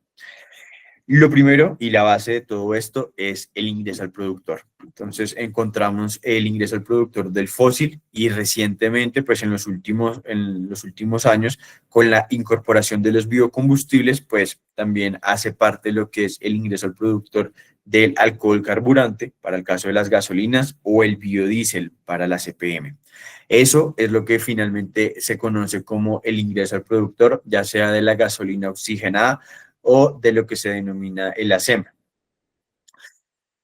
Lo primero y la base de todo esto es el ingreso al productor. Entonces encontramos el ingreso al productor del fósil y recientemente, pues en los últimos años, con la incorporación de los biocombustibles, pues también hace parte de lo que es el ingreso al productor del alcohol carburante para el caso de las gasolinas o el biodiesel para la CPM. Eso es lo que finalmente se conoce como el ingreso al productor, ya sea de la gasolina oxigenada o de lo que se denomina el ASEM.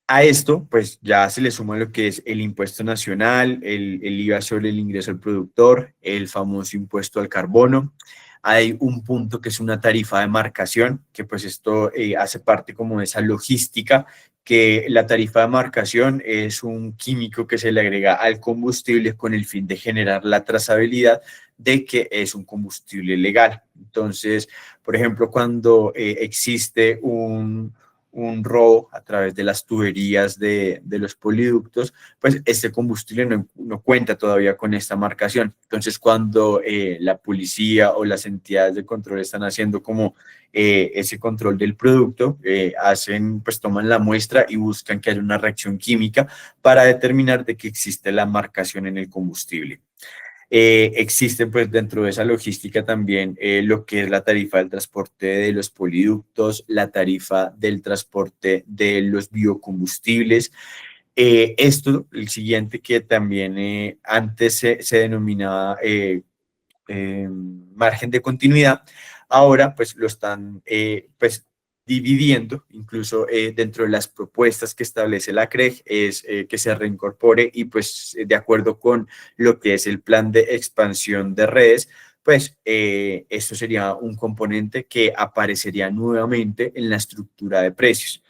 A esto, pues ya se le suma lo que es el impuesto nacional, el IVA sobre el ingreso al productor, el famoso impuesto al carbono. Hay un punto que es una tarifa de marcación, que pues esto hace parte como de esa logística, que la tarifa de marcación es un químico que se le agrega al combustible con el fin de generar la trazabilidad de que es un combustible legal. Entonces, por ejemplo, cuando existe un robo a través de las tuberías de los poliductos, pues este combustible no cuenta todavía con esta marcación. Entonces, cuando la policía o las entidades de control están haciendo como ese control del producto, pues toman la muestra y buscan que haya una reacción química para determinar de que existe la marcación en el combustible. Existe pues dentro de esa logística también lo que es la tarifa del transporte de los poliductos, la tarifa del transporte de los biocombustibles. El siguiente que también antes se denominaba margen de continuidad, ahora pues lo están pues dividiendo, incluso dentro de las propuestas que establece la CREG, es que se reincorpore y pues de acuerdo con lo que es el plan de expansión de redes, pues esto sería un componente que aparecería nuevamente en la estructura de precios.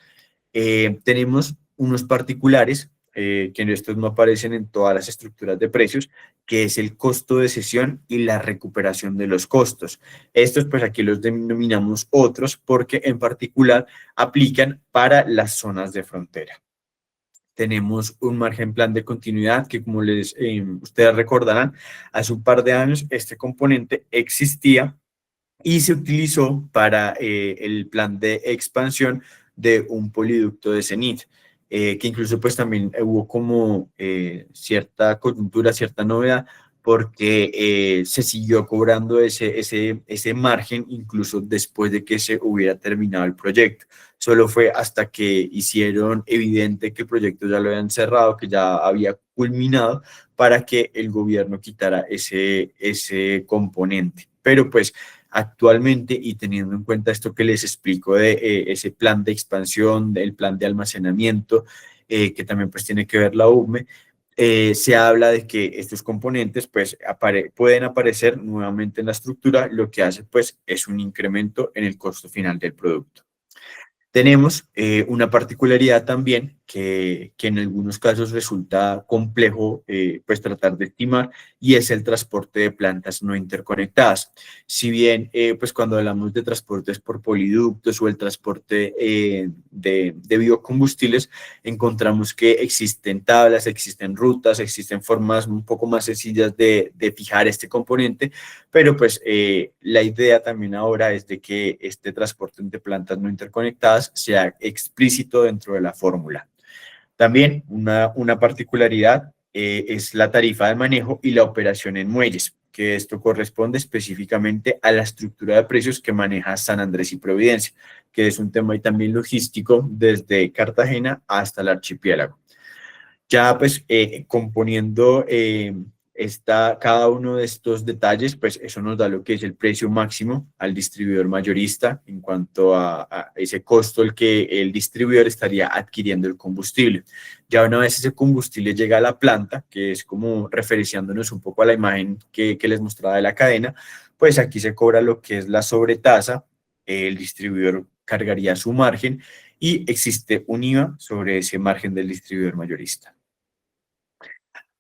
Tenemos unos particulares que estos no aparecen en todas las estructuras de precios, que es el costo de cesión y la recuperación de los costos. Estos, pues aquí los denominamos otros porque en particular aplican para las zonas de frontera. Tenemos un margen plan de continuidad que, como ustedes recordarán, hace un par de años este componente existía y se utilizó para el plan de expansión de un poliducto de Cenit, que incluso pues también hubo como cierta coyuntura, cierta novedad, porque se siguió cobrando ese margen incluso después de que se hubiera terminado el proyecto. Solo fue hasta que hicieron evidente que el proyecto ya lo habían cerrado, que ya había culminado, para que el gobierno quitara ese componente. Pero pues actualmente y teniendo en cuenta esto que les explico de ese plan de expansión, del plan de almacenamiento, que también pues tiene que ver la UME, se habla de que estos componentes pues pueden aparecer nuevamente en la estructura, lo que hace pues es un incremento en el costo final del producto. Tenemos una particularidad también que en algunos casos resulta complejo pues tratar de estimar y es el transporte de plantas no interconectadas. Si bien pues cuando hablamos de transportes por poliductos o el transporte de biocombustibles, encontramos que existen tablas, existen rutas, existen formas un poco más sencillas de fijar este componente, pero pues la idea también ahora es de que este transporte de plantas no interconectadas sea explícito dentro de la fórmula. También una particularidad es la tarifa de manejo y la operación en muelles, que esto corresponde específicamente a la estructura de precios que maneja San Andrés y Providencia, que es un tema también logístico desde Cartagena hasta el archipiélago. Ya pues componiendo cada uno de estos detalles, pues eso nos da lo que es el precio máximo al distribuidor mayorista en cuanto a ese costo el que el distribuidor estaría adquiriendo el combustible. Ya una vez ese combustible llega a la planta, que es como referenciándonos un poco a la imagen que les mostraba de la cadena, pues aquí se cobra lo que es la sobretasa, el distribuidor cargaría su margen y existe un IVA sobre ese margen del distribuidor mayorista.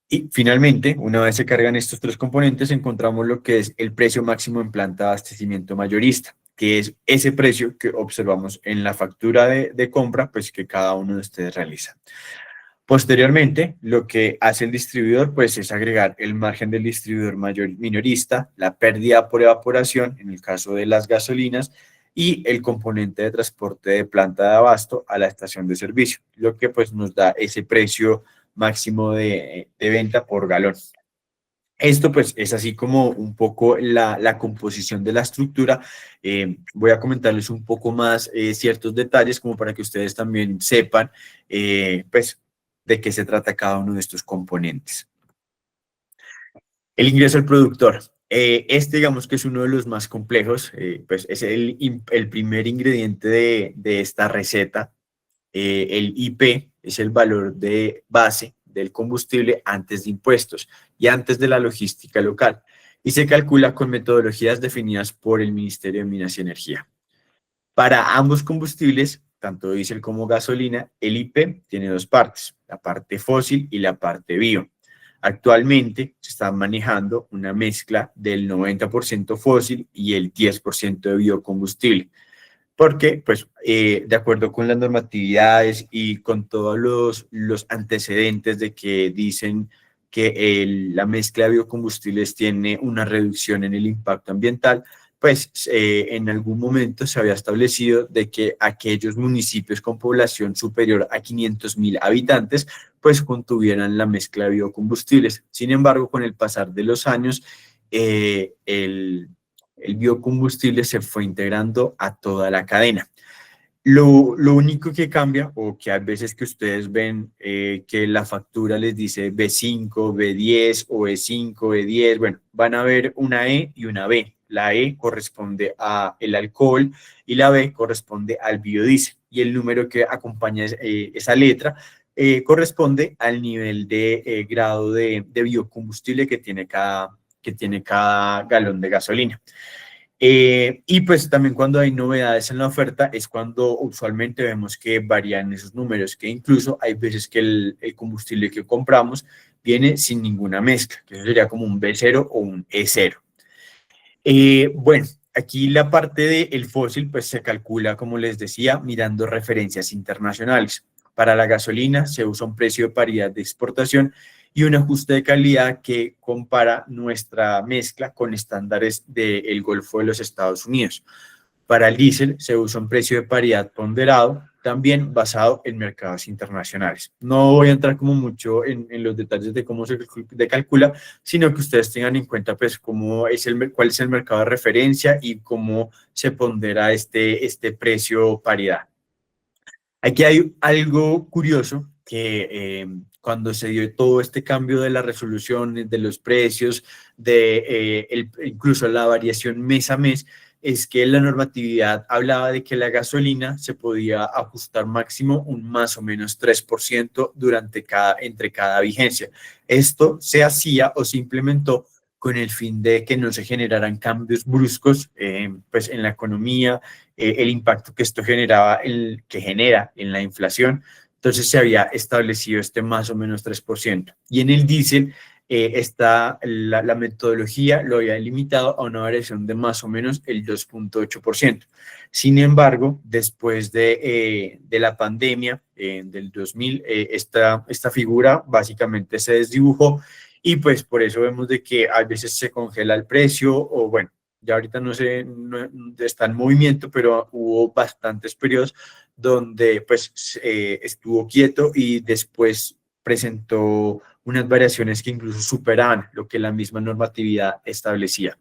Y finalmente, una vez se cargan estos tres componentes, encontramos lo que es el precio máximo en planta de abastecimiento mayorista, que es ese precio que observamos en la factura de compra, pues que cada uno de ustedes realiza. Posteriormente, lo que hace el distribuidor, pues es agregar el margen del distribuidor mayor minorista, la pérdida por evaporación, en el caso de las gasolinas, y el componente de transporte de planta de abasto a la estación de servicio, lo que pues nos da ese precio máximo de venta por galón. Esto pues es así como un poco la composición de la estructura. Voy a comentarles un poco más ciertos detalles como para que ustedes también sepan pues de qué se trata cada uno de estos componentes. El ingreso al productor. Este digamos que es uno de los más complejos, pues es el primer ingrediente de esta receta. El IP es el valor de base del combustible antes de impuestos y antes de la logística local, y se calcula con metodologías definidas por el Ministerio de Minas y Energía. Para ambos combustibles, tanto diésel como gasolina, el IP tiene dos partes, la parte fósil y la parte bio. Actualmente se está manejando una mezcla del 90% fósil y el 10% de biocombustible, porque, pues, de acuerdo con las normatividades y con todos los antecedentes de que dicen que la mezcla de biocombustibles tiene una reducción en el impacto ambiental, pues en algún momento se había establecido de que aquellos municipios con población superior a 500.000 habitantes, pues contuvieran la mezcla de biocombustibles. Sin embargo, con el pasar de los años, el biocombustible se fue integrando a toda la cadena. Lo único que cambia, o que a veces que ustedes ven que la factura les dice B5, B10 o E5, E10, bueno, van a ver una E y una B. La E corresponde al alcohol y la B corresponde al biodiesel. Y el número que acompaña esa letra corresponde al nivel de grado de biocombustible que tiene cada galón de gasolina. Y pues también cuando hay novedades en la oferta es cuando usualmente vemos que varían esos números, que incluso hay veces que el combustible que compramos viene sin ninguna mezcla, que eso sería como un B0 o un E0. Bueno, aquí la parte del fósil pues se calcula, como les decía, mirando referencias internacionales. Para la gasolina se usa un precio de paridad de exportación y un ajuste de calidad que compara nuestra mezcla con estándares del Golfo de los Estados Unidos. Para el diésel se usa un precio de paridad ponderado, también basado en mercados internacionales. No voy a entrar como mucho en los detalles de cómo se calcula, sino que ustedes tengan en cuenta pues cuál es el mercado de referencia y cómo se pondera este precio paridad. Aquí hay algo curioso que cuando se dio todo este cambio de las resoluciones, de los precios, incluso la variación mes a mes, es que la normatividad hablaba de que la gasolina se podía ajustar máximo un más o menos 3% entre cada vigencia. Esto se hacía o se implementó con el fin de que no se generaran cambios bruscos pues en la economía, el impacto que esto genera en la inflación. Entonces se había establecido este más o menos 3%. Y en el diésel, la metodología lo había limitado a una variación de más o menos el 2,8%. Sin embargo, después de la pandemia del 2000, esta figura básicamente se desdibujó y pues por eso vemos de que a veces se congela el precio o bueno, ya ahorita no está en movimiento, pero hubo bastantes periodos donde pues estuvo quieto y después presentó unas variaciones que incluso superaban lo que la misma normatividad establecía.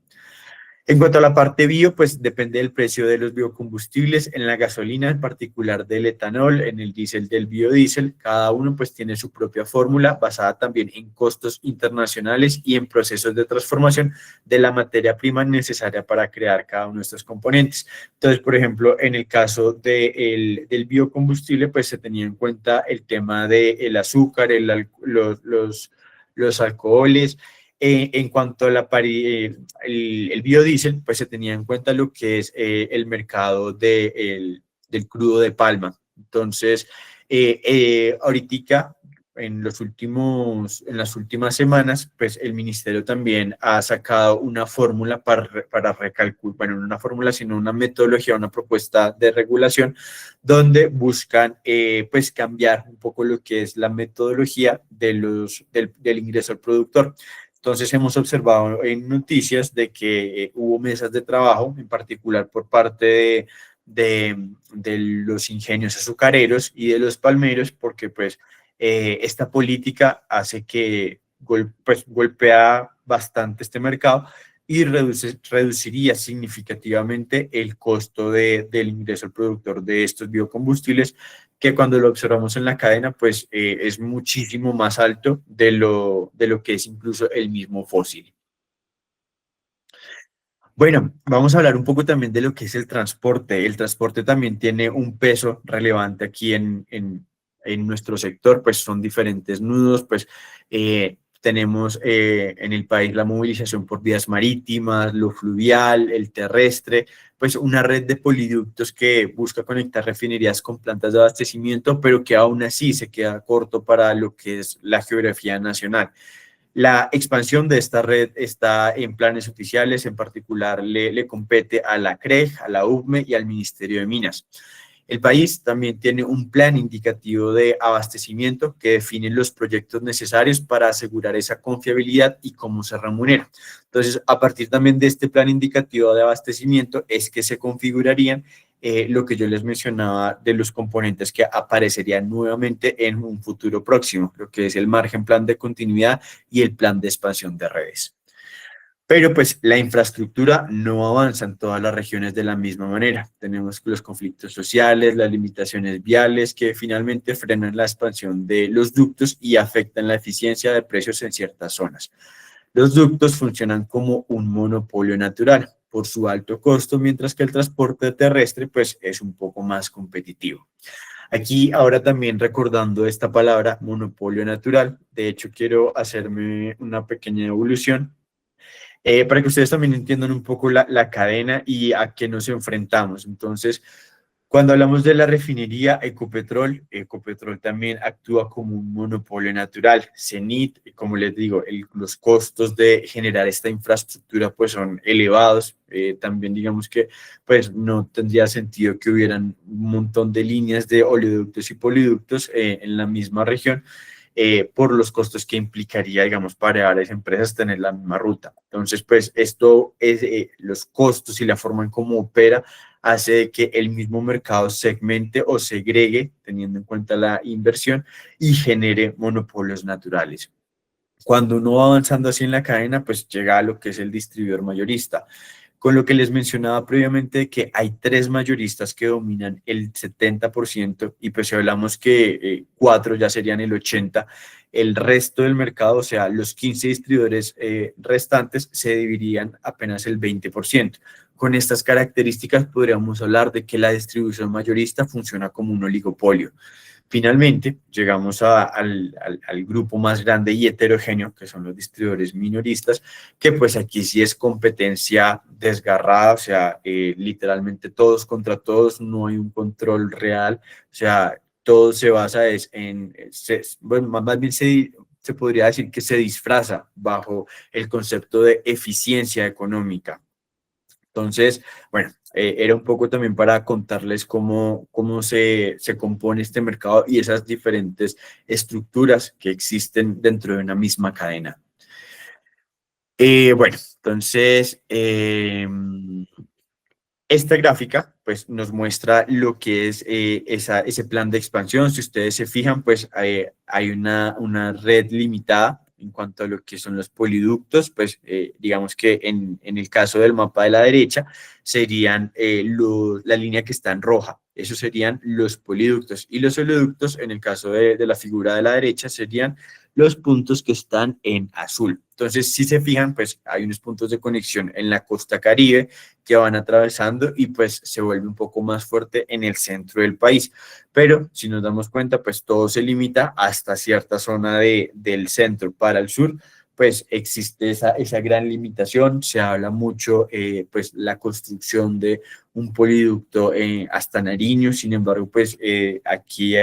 En cuanto a la parte bio, pues depende del precio de los biocombustibles. En la gasolina, en particular del etanol, en el diésel del biodiesel, cada uno pues tiene su propia fórmula basada también en costos internacionales y en procesos de transformación de la materia prima necesaria para crear cada uno de estos componentes. Entonces, por ejemplo, en el caso del biocombustible, pues se tenía en cuenta el tema del azúcar, los alcoholes. En cuanto a el biodiesel, pues se tenía en cuenta lo que es el mercado del crudo de palma. Entonces, ahorita en las últimas semanas, pues el ministerio también ha sacado una fórmula para recalcular, bueno, no una fórmula, sino una metodología, una propuesta de regulación, donde buscan pues cambiar un poco lo que es la metodología del ingreso al productor. Entonces hemos observado en noticias de que hubo mesas de trabajo, en particular por parte de los ingenios azucareros y de los palmeros, porque pues esta política hace que pues, golpea bastante este mercado y reduciría significativamente el costo del ingreso al productor de estos biocombustibles, que cuando lo observamos en la cadena, pues es muchísimo más alto de lo que es incluso el mismo fósil. Bueno, vamos a hablar un poco también de lo que es el transporte. El transporte también tiene un peso relevante aquí en nuestro sector, pues son diferentes nudos, pues tenemos en el país la movilización por vías marítimas, lo fluvial, el terrestre, pues una red de poliductos que busca conectar refinerías con plantas de abastecimiento, pero que aún así se queda corto para lo que es la geografía nacional. La expansión de esta red está en planes oficiales, en particular le compete a la CREG, a la UVME y al Ministerio de Minas. El país también tiene un plan indicativo de abastecimiento que define los proyectos necesarios para asegurar esa confiabilidad y cómo se remunera. Entonces, a partir también de este plan indicativo de abastecimiento es que se configurarían lo que yo les mencionaba de los componentes que aparecerían nuevamente en un futuro próximo, lo que es el margen plan de continuidad y el plan de expansión de redes. Pero pues la infraestructura no avanza en todas las regiones de la misma manera. Tenemos los conflictos sociales, las limitaciones viales que finalmente frenan la expansión de los ductos y afectan la eficiencia de precios en ciertas zonas. Los ductos funcionan como un monopolio natural por su alto costo, mientras que el transporte terrestre pues es un poco más competitivo. Aquí ahora también recordando esta palabra monopolio natural, de hecho quiero hacerme una pequeña evolución para que ustedes también entiendan un poco la cadena y a qué nos enfrentamos. Entonces, cuando hablamos de la refinería Ecopetrol también actúa como un monopolio natural. Cenit, como les digo, los costos de generar esta infraestructura pues son elevados. También digamos que pues no tendría sentido que hubieran un montón de líneas de oleoductos y poliductos en la misma región por los costos que implicaría, digamos, para varias empresas tener la misma ruta. Entonces, pues esto es los costos y la forma en cómo opera hace que el mismo mercado segmente o segregue, teniendo en cuenta la inversión, y genere monopolios naturales. Cuando uno va avanzando así en la cadena, pues llega a lo que es el distribuidor mayorista. Con lo que les mencionaba previamente que hay tres mayoristas que dominan el 70% y pues si hablamos que cuatro ya serían el 80%, el resto del mercado, o sea, los 15 distribuidores restantes se dividirían apenas el 20%. Con estas características podríamos hablar de que la distribución mayorista funciona como un oligopolio. Finalmente, llegamos al grupo más grande y heterogéneo, que son los distribuidores minoristas, que pues aquí sí es competencia desgarrada, o sea, literalmente todos contra todos, no hay un control real, o sea, todo se basa bueno, más bien se podría decir que se disfraza bajo el concepto de eficiencia económica. Entonces, bueno, era un poco también para contarles cómo se compone este mercado y esas diferentes estructuras que existen dentro de una misma cadena. Bueno, entonces, esta gráfica pues, nos muestra lo que es ese plan de expansión. Si ustedes se fijan, pues hay una red limitada en cuanto a lo que son los poliductos, pues digamos que en el caso del mapa de la derecha serían la línea que está en roja, esos serían los poliductos y los oleoductos en el caso de la figura de la derecha serían los puntos que están en azul. Entonces, si se fijan, pues hay unos puntos de conexión en la costa Caribe que van atravesando y pues se vuelve un poco más fuerte en el centro del país. Pero si nos damos cuenta, pues todo se limita hasta cierta zona del centro. Para el sur, pues existe esa gran limitación. Se habla mucho, pues la construcción de un poliducto hasta Nariño. Sin embargo, pues aquí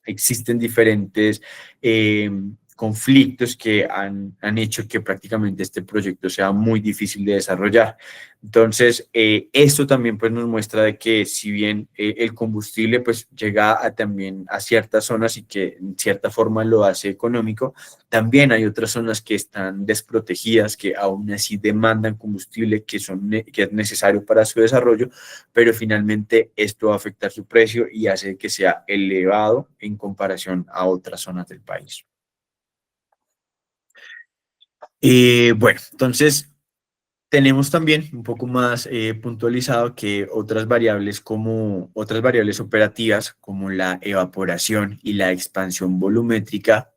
existen diferentes conflictos que han hecho que prácticamente este proyecto sea muy difícil de desarrollar. Entonces, esto también pues nos muestra de que si bien el combustible pues llega también a ciertas zonas y que en cierta forma lo hace económico, también hay otras zonas que están desprotegidas, que aún así demandan combustible que es necesario para su desarrollo, pero finalmente esto va a afectar su precio y hace que sea elevado en comparación a otras zonas del país. Bueno, entonces tenemos también un poco más puntualizado que otras variables operativas como la evaporación y la expansión volumétrica,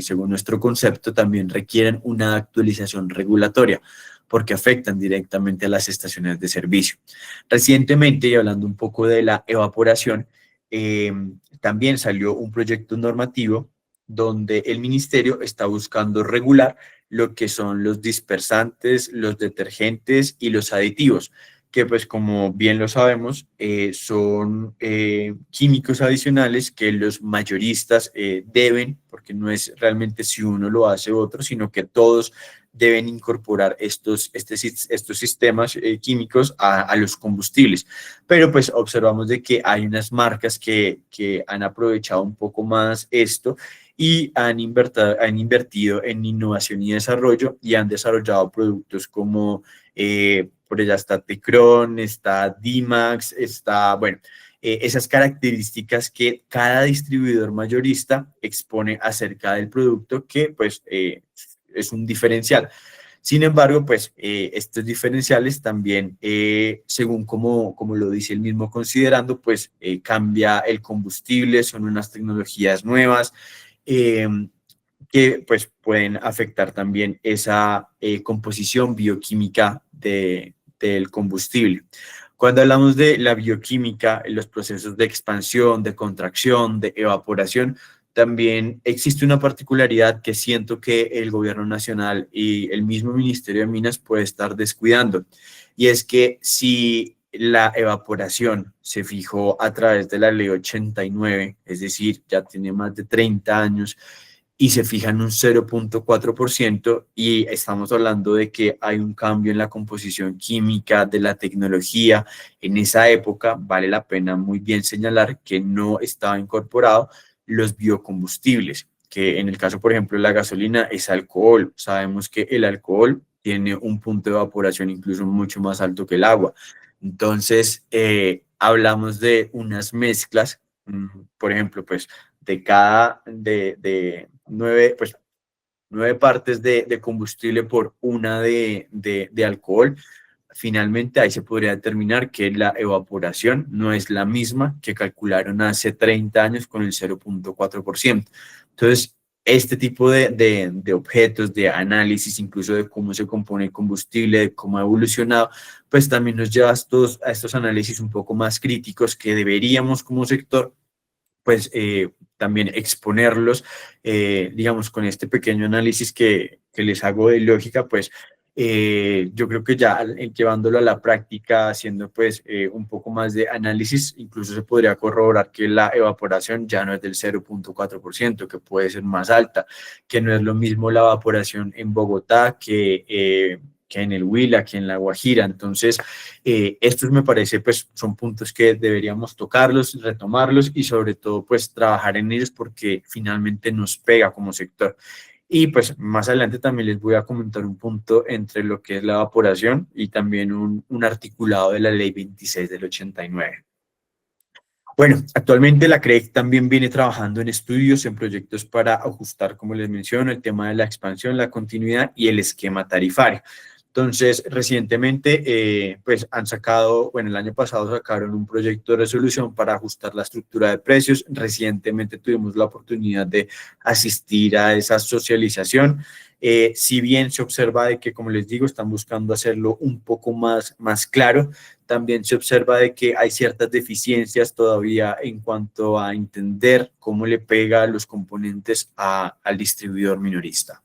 según nuestro concepto, también requieren una actualización regulatoria porque afectan directamente a las estaciones de servicio. Recientemente, y hablando un poco de la evaporación, eh, también salió un proyecto normativo donde el ministerio está buscando regular lo que son los dispersantes, los detergentes y los aditivos, que pues como bien lo sabemos, son químicos adicionales que los mayoristas deben, porque no es realmente si uno lo hace u otro, sino que todos deben incorporar estos sistemas químicos a los combustibles. Pero pues observamos de que hay unas marcas que han aprovechado un poco más esto y han invertido en innovación y desarrollo y han desarrollado productos como, por allá está Tecron, está Dimax, está, bueno, esas características que cada distribuidor mayorista expone acerca del producto que pues es un diferencial. Sin embargo, pues estos diferenciales también, según como lo dice el mismo considerando, pues cambia el combustible, son unas tecnologías nuevas, eh, que pues pueden afectar también esa composición bioquímica del combustible. Cuando hablamos de la bioquímica, los procesos de expansión, de contracción, de evaporación, también existe una particularidad que siento que el gobierno nacional y el mismo Ministerio de Minas puede estar descuidando, y es que si la evaporación se fijó a través de la ley 89, es decir, ya tiene más de 30 años, y se fija en un 0,4% y estamos hablando de que hay un cambio en la composición química de la tecnología. En esa época vale la pena muy bien señalar que no estaba incorporado los biocombustibles, que en el caso, por ejemplo, de la gasolina es alcohol. Sabemos que el alcohol tiene un punto de evaporación incluso mucho más alto que el agua. Entonces, hablamos de unas mezclas, por ejemplo, pues de 9, pues 9 partes de combustible por una de alcohol. Finalmente, ahí se podría determinar que la evaporación no es la misma que calcularon hace 30 años con el 0,4%. Entonces, este tipo de objetos, de análisis, incluso de cómo se compone el combustible, de cómo ha evolucionado, pues también nos lleva a estos análisis un poco más críticos que deberíamos como sector pues también exponerlos, digamos, con este pequeño análisis que les hago de lógica, pues yo creo que ya llevándolo a la práctica, haciendo pues un poco más de análisis, incluso se podría corroborar que la evaporación ya no es del 0,4%, que puede ser más alta, que no es lo mismo la evaporación en Bogotá que en el Huila, que en la Guajira. Entonces, estos me parece, pues, son puntos que deberíamos tocarlos, retomarlos y sobre todo, pues, trabajar en ellos porque finalmente nos pega como sector. Y pues más adelante también les voy a comentar un punto entre lo que es la evaporación y también un articulado de la ley 26 del 89. Bueno, actualmente la CREC también viene trabajando en estudios, en proyectos para ajustar, como les menciono, el tema de la expansión, la continuidad y el esquema tarifario. Entonces, recientemente, pues han sacado, bueno, el año pasado sacaron un proyecto de resolución para ajustar la estructura de precios. Recientemente tuvimos la oportunidad de asistir a esa socialización. Si bien se observa de que, como les digo, están buscando hacerlo un poco más claro, también se observa de que hay ciertas deficiencias todavía en cuanto a entender cómo le pega los componentes al distribuidor minorista.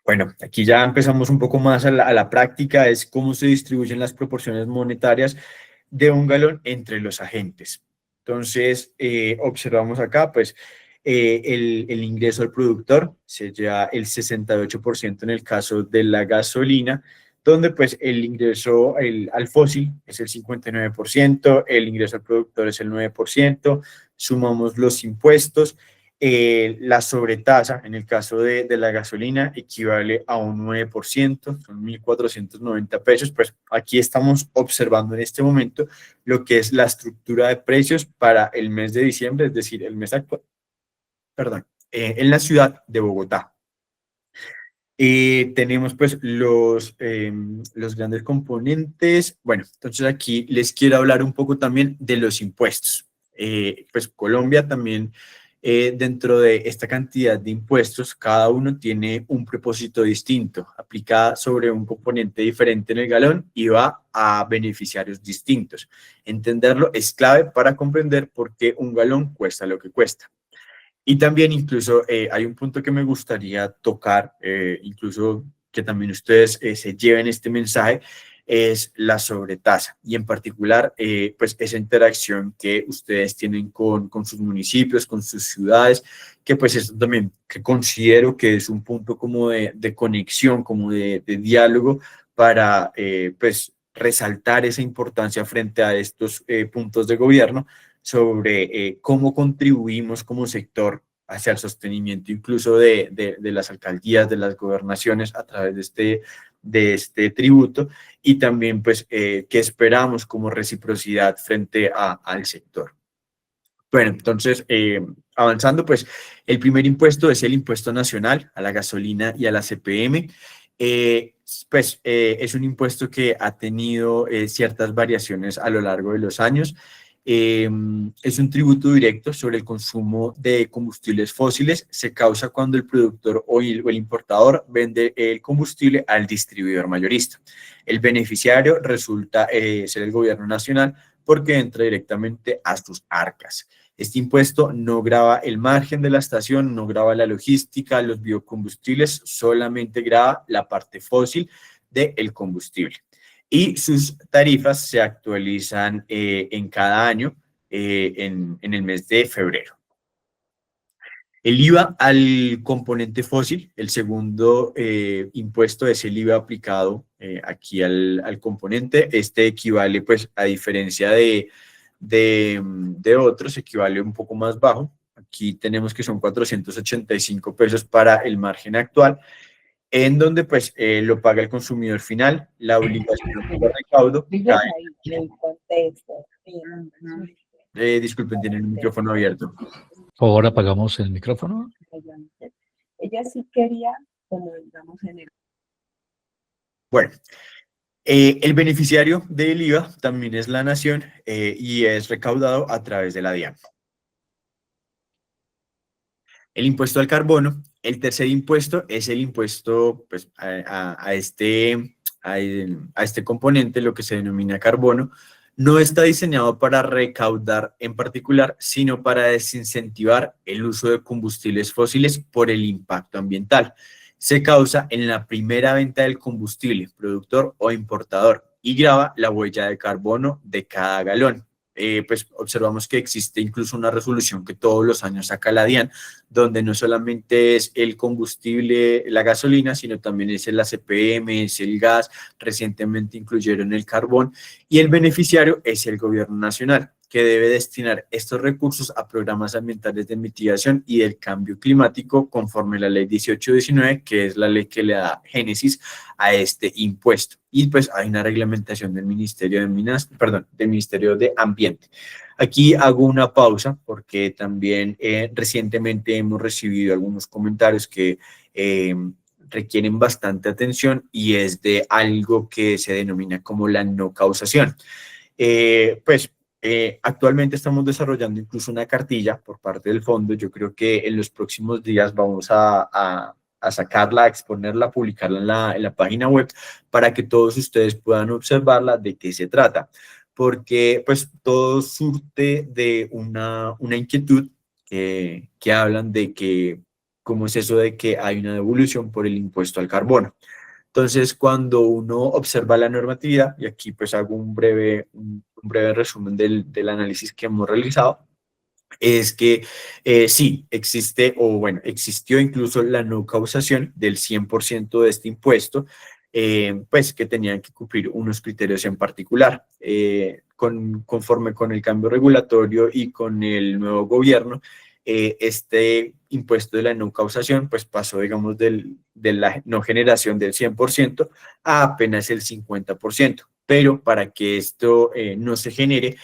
Bueno, aquí ya empezamos un poco más a la práctica, es cómo se distribuyen las proporciones monetarias de un galón entre los agentes. Entonces, observamos acá, pues, el ingreso al productor se lleva el 68% en el caso de la gasolina, donde pues el ingreso al fósil es el 59%, el ingreso al productor es el 9%, sumamos los impuestos, la sobretasa en el caso de la gasolina equivale a un 9%, son 1.490 pesos, pues aquí estamos observando en este momento lo que es la estructura de precios para el mes de diciembre, es decir, el mes actual, perdón, en la ciudad de Bogotá. Tenemos pues los grandes componentes. Bueno, entonces aquí les quiero hablar un poco también de los impuestos. Pues Colombia también, dentro de esta cantidad de impuestos, cada uno tiene un propósito distinto, aplica sobre un componente diferente en el galón y va a beneficiarios distintos. Entenderlo es clave para comprender por qué un galón cuesta lo que cuesta. Y también incluso hay un punto que me gustaría tocar, incluso que también ustedes se lleven este mensaje, es la sobretasa y en particular pues esa interacción que ustedes tienen con sus municipios, con sus ciudades, que pues eso también que considero que es un punto como de conexión, como de diálogo para pues resaltar esa importancia frente a estos puntos de gobierno sobre cómo contribuimos como sector hacia el sostenimiento incluso de las alcaldías, de las gobernaciones a través de este tributo y también pues qué esperamos como reciprocidad frente al sector. Bueno, entonces, avanzando, pues el primer impuesto es el impuesto nacional a la gasolina y a la CPM. Es un impuesto que ha tenido ciertas variaciones a lo largo de los años. Es un tributo directo sobre el consumo de combustibles fósiles. Se causa cuando el productor o el importador vende el combustible al distribuidor mayorista. El beneficiario resulta ser el gobierno nacional porque entra directamente a sus arcas. Este impuesto no grava el margen de la estación, no grava la logística, los biocombustibles, solamente grava la parte fósil del combustible. Y sus tarifas se actualizan en cada año en el mes de febrero. El IVA al componente fósil, el segundo impuesto es el IVA aplicado aquí al componente. Este equivale, pues, a diferencia de otros, equivale un poco más bajo. Aquí tenemos que son 485 pesos para el margen actual, en donde pues lo paga el consumidor final, la obligación de recaudo. Disculpen, tienen el micrófono abierto. Por favor, apagamos el micrófono. Ella sí quería, como digamos en el... Bueno, el beneficiario del IVA también es la nación y es recaudado a través de la DIAN. El impuesto al carbono, el tercer impuesto es el impuesto pues, a este componente, lo que se denomina carbono. No está diseñado para recaudar en particular, sino para desincentivar el uso de combustibles fósiles por el impacto ambiental. Se causa en la primera venta del combustible, productor o importador, y grava la huella de carbono de cada galón. Pues observamos que existe incluso una resolución que todos los años saca la DIAN, donde no solamente es el combustible, la gasolina, sino también es el ACPM, es el gas, recientemente incluyeron el carbón, y el beneficiario es el gobierno nacional, que debe destinar estos recursos a programas ambientales de mitigación y del cambio climático conforme la ley 1819, que es la ley que le da génesis a este impuesto. Y pues hay una reglamentación del Ministerio de Minas, perdón, del Ministerio de Ambiente. Aquí hago una pausa porque también recientemente hemos recibido algunos comentarios que requieren bastante atención y es de algo que se denomina como la no causación. Actualmente estamos desarrollando incluso una cartilla por parte del fondo. Yo creo que en los próximos días vamos a sacarla, a exponerla, a publicarla en la página web para que todos ustedes puedan observarla de qué se trata. Porque pues todo surte de una inquietud que hablan de que, ¿cómo es eso de que hay una devolución por el impuesto al carbono? Entonces, cuando uno observa la normatividad, y aquí pues hago un breve un breve resumen del análisis que hemos realizado, es que sí, existe, o bueno, existió incluso la no causación del 100% de este impuesto, pues que tenían que cumplir unos criterios en particular. Conforme con el cambio regulatorio y con el nuevo gobierno, este impuesto de la no causación pues pasó, digamos, de la no generación del 100% a apenas el 50%. Pero para que esto no se genere,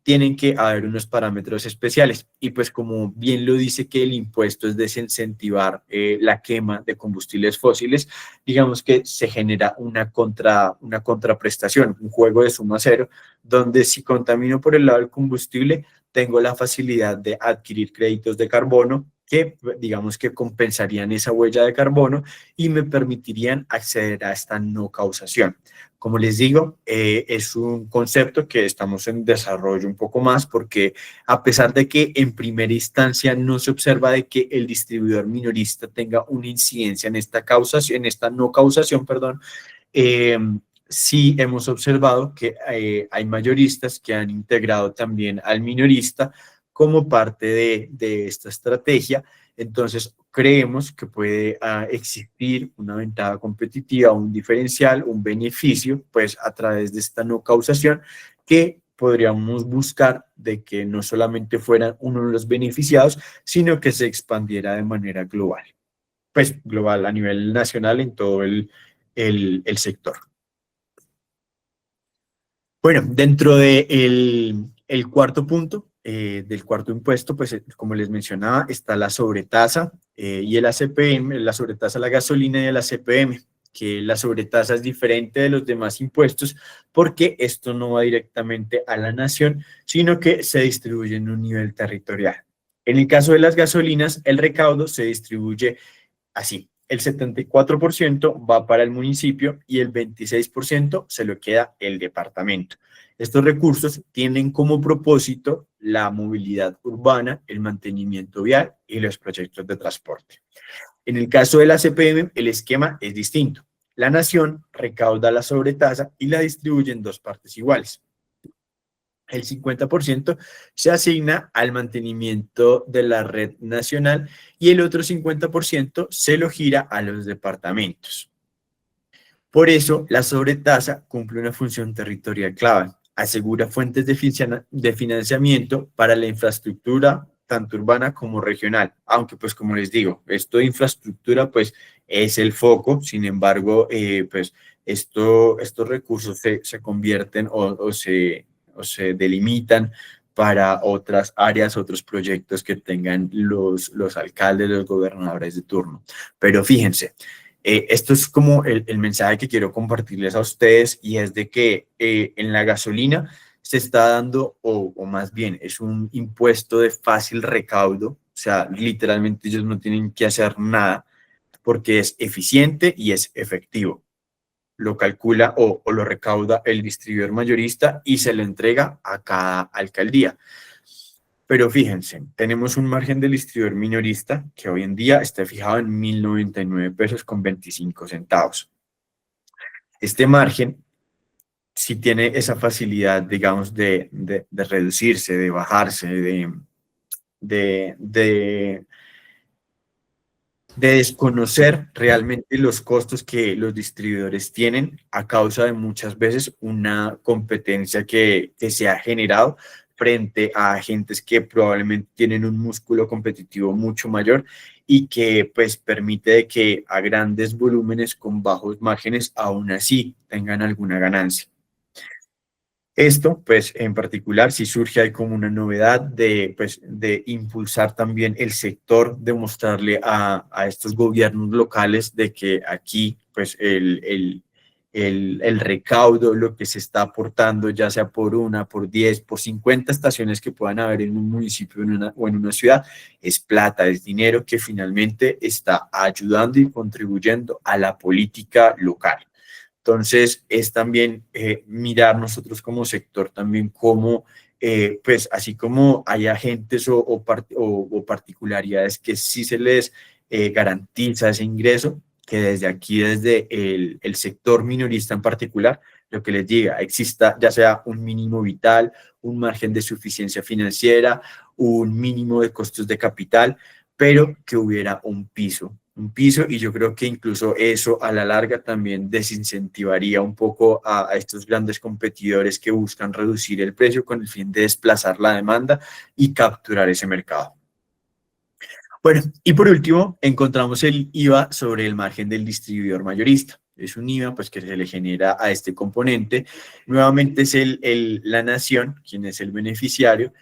tienen que haber unos parámetros especiales. Y pues como bien lo dice que el impuesto es desincentivar la quema de combustibles fósiles, digamos que se genera una contraprestación, un juego de suma cero, donde si contamino por el lado del combustible, tengo la facilidad de adquirir créditos de carbono que digamos que compensarían esa huella de carbono y me permitirían acceder a esta no causación. Como les digo, es un concepto que estamos en desarrollo un poco más porque a pesar de que en primera instancia no se observa de que el distribuidor minorista tenga una incidencia en esta causación, en esta no causación, perdón, sí hemos observado que hay mayoristas que han integrado también al minorista como parte de esta estrategia. Entonces, creemos que puede existir una ventaja competitiva, un diferencial, un beneficio, pues a través de esta no causación que podríamos buscar de que no solamente fueran uno de los beneficiados, sino que se expandiera de manera global, pues global a nivel nacional en todo el sector. Bueno, dentro del cuarto punto, del cuarto impuesto, pues como les mencionaba, está la sobretasa y el ACPM, la sobretasa a la gasolina y el ACPM, que la sobretasa es diferente de los demás impuestos porque esto no va directamente a la nación, sino que se distribuye en un nivel territorial. En el caso de las gasolinas, el recaudo se distribuye así. El 74% va para el municipio y el 26% se lo queda el departamento. Estos recursos tienen como propósito la movilidad urbana, el mantenimiento vial y los proyectos de transporte. En el caso de la CPM, el esquema es distinto. La nación recauda la sobretasa y la distribuye en dos partes iguales. El 50% se asigna al mantenimiento de la red nacional y el otro 50% se lo gira a los departamentos. Por eso, la sobretasa cumple una función territorial clave. Asegura fuentes de financiamiento para la infraestructura, tanto urbana como regional. Aunque, pues, como les digo, esto de infraestructura, pues, es el foco. Sin embargo, pues, estos recursos se convierten o se delimitan para otras áreas, otros proyectos que tengan los alcaldes, los gobernadores de turno. Pero fíjense, esto es como el mensaje que quiero compartirles a ustedes y es de que en la gasolina se está dando, o más bien es un impuesto de fácil recaudo, o sea, literalmente ellos no tienen que hacer nada porque es eficiente y es efectivo. Lo calcula o lo recauda el distribuidor mayorista y se lo entrega a cada alcaldía. Pero fíjense, tenemos un margen del distribuidor minorista que hoy en día está fijado en 1.099 pesos con 25 centavos. Este margen sí tiene esa facilidad, digamos, de reducirse, de bajarse, de desconocer realmente los costos que los distribuidores tienen a causa de muchas veces una competencia que se ha generado frente a agentes que probablemente tienen un músculo competitivo mucho mayor y que pues permite que a grandes volúmenes con bajos márgenes aún así tengan alguna ganancia. Esto, pues, en particular, si surge ahí como una novedad de impulsar también el sector, de mostrarle a estos gobiernos locales de que aquí, pues, el recaudo, lo que se está aportando, ya sea por 1, por 10, por 50 estaciones que puedan haber en un municipio o en una ciudad, es plata, es dinero que finalmente está ayudando y contribuyendo a la política local. Entonces, es también mirar nosotros como sector también cómo, pues así como hay agentes o particularidades que sí se les garantiza ese ingreso, que desde aquí, desde el sector minorista en particular, lo que les diga, exista ya sea un mínimo vital, un margen de suficiencia financiera, un mínimo de costos de capital, pero que hubiera un piso, y yo creo que incluso eso a la larga también desincentivaría un poco a estos grandes competidores que buscan reducir el precio con el fin de desplazar la demanda y capturar ese mercado. Bueno, y por último, encontramos el IVA sobre el margen del distribuidor mayorista. Es un IVA pues, que se le genera a este componente. Nuevamente es la nación quien es el beneficiario.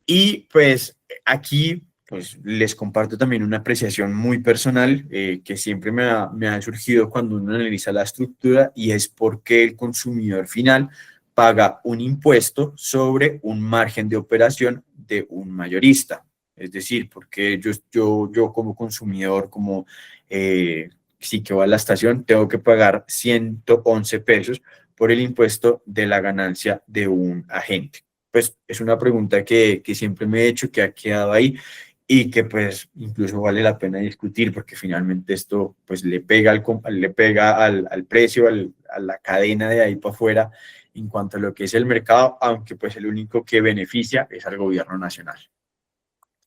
Y pues aquí pues, les comparto también una apreciación muy personal que siempre me ha surgido cuando uno analiza la estructura, y es porque el consumidor final paga un impuesto sobre un margen de operación de un mayorista. Es decir, porque yo como consumidor, como sí que va a la estación, tengo que pagar 111 pesos por el impuesto de la ganancia de un agente. Pues es una pregunta que siempre me he hecho, que ha quedado ahí y que pues incluso vale la pena discutir, porque finalmente esto pues le pega al precio, a la cadena de ahí para afuera en cuanto a lo que es el mercado, aunque pues el único que beneficia es al gobierno nacional.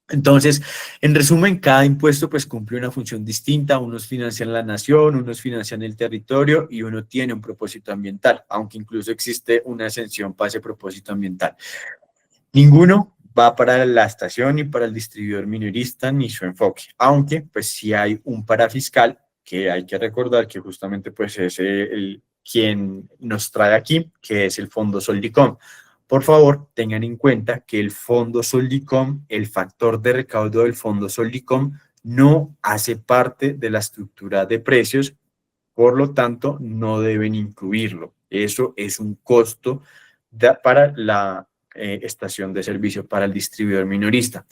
Entonces, en resumen, cada impuesto pues cumple una función distinta. Unos financian la nación, unos financian el territorio y uno tiene un propósito ambiental, aunque incluso existe una exención para ese propósito ambiental. Ninguno va para la estación ni para el distribuidor minorista ni su enfoque, aunque pues sí hay un parafiscal que hay que recordar que justamente pues es quien nos trae aquí, que es el Fondo Soldicom. Por favor, tengan en cuenta que el Fondo Soldicom, el factor de recaudo del Fondo Soldicom no hace parte de la estructura de precios, por lo tanto, no deben incluirlo. Eso es un costo para la estación de servicio, para el distribuidor minorista.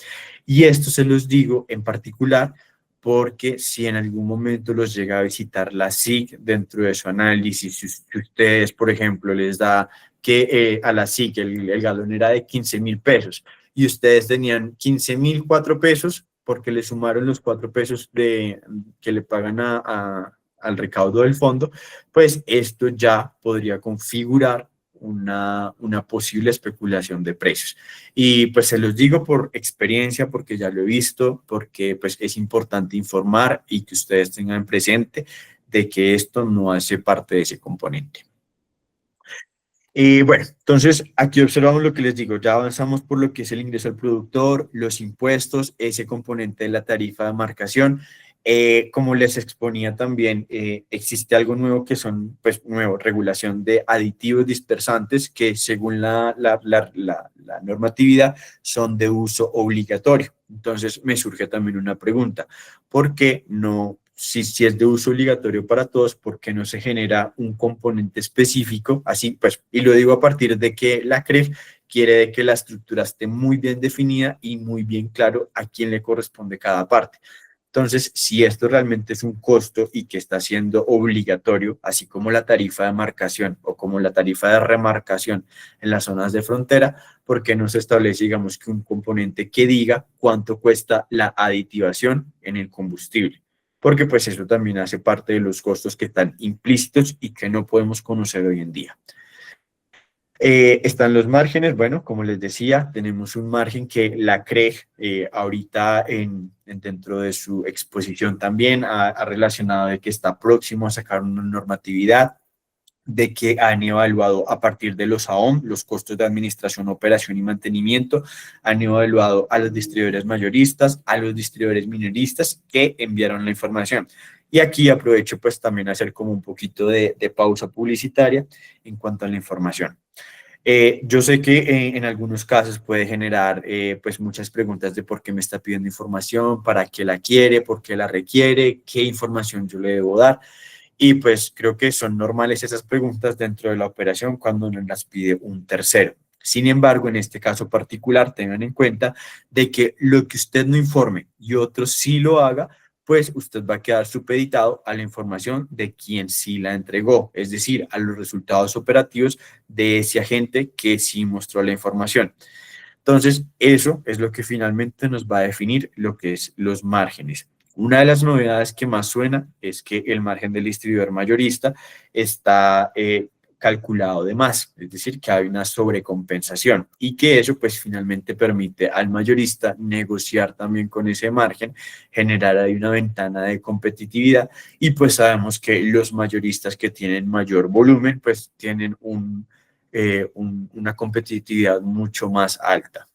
Y esto se los digo en particular porque si en algún momento los llega a visitar la SIC dentro de su análisis, si ustedes, por ejemplo, les da que a la SIC el galón era de 15.000 pesos y ustedes tenían 15.004 pesos porque le sumaron los 4 pesos que le pagan al recaudo del fondo, pues esto ya podría configurar una posible especulación de precios. Y pues se los digo por experiencia, porque ya lo he visto, porque pues es importante informar y que ustedes tengan presente de que esto no hace parte de ese componente. Y bueno, entonces aquí observamos lo que les digo, ya avanzamos por lo que es el ingreso al productor, los impuestos, ese componente de la tarifa de marcación. Como les exponía también, existe algo nuevo que son, pues, regulación de aditivos dispersantes que según la normatividad son de uso obligatorio. Entonces me surge también una pregunta, ¿por qué no? Si es de uso obligatorio para todos, ¿por qué no se genera un componente específico? Así pues, y lo digo a partir de que la CREF quiere que la estructura esté muy bien definida y muy bien claro a quién le corresponde cada parte. Entonces, si esto realmente es un costo y que está siendo obligatorio, así como la tarifa de marcación o como la tarifa de remarcación en las zonas de frontera, ¿por qué no se establece, digamos, que un componente que diga cuánto cuesta la aditivación en el combustible? Porque pues eso también hace parte de los costos que están implícitos y que no podemos conocer hoy en día. Están los márgenes, bueno, como les decía, tenemos un margen que la CREG ahorita dentro de su exposición también ha relacionado de que está próximo a sacar una normatividad, de que han evaluado a partir de los AOM, los costos de administración, operación y mantenimiento, han evaluado a los distribuidores mayoristas, a los distribuidores minoristas que enviaron la información. Y aquí aprovecho pues también a hacer como un poquito de pausa publicitaria en cuanto a la información. Yo sé que en algunos casos puede generar pues muchas preguntas de por qué me está pidiendo información, para qué la quiere, por qué la requiere, qué información yo le debo dar. Y pues creo que son normales esas preguntas dentro de la operación cuando nos las pide un tercero. Sin embargo, en este caso particular, tengan en cuenta de que lo que usted no informe y otro sí lo haga, pues usted va a quedar supeditado a la información de quien sí la entregó, es decir, a los resultados operativos de ese agente que sí mostró la información. Entonces, eso es lo que finalmente nos va a definir lo que es los márgenes. Una de las novedades que más suena es que el margen del distribuidor mayorista está calculado de más, es decir, que hay una sobrecompensación y que eso pues finalmente permite al mayorista negociar también con ese margen, generar ahí una ventana de competitividad y pues sabemos que los mayoristas que tienen mayor volumen pues tienen una competitividad mucho más alta.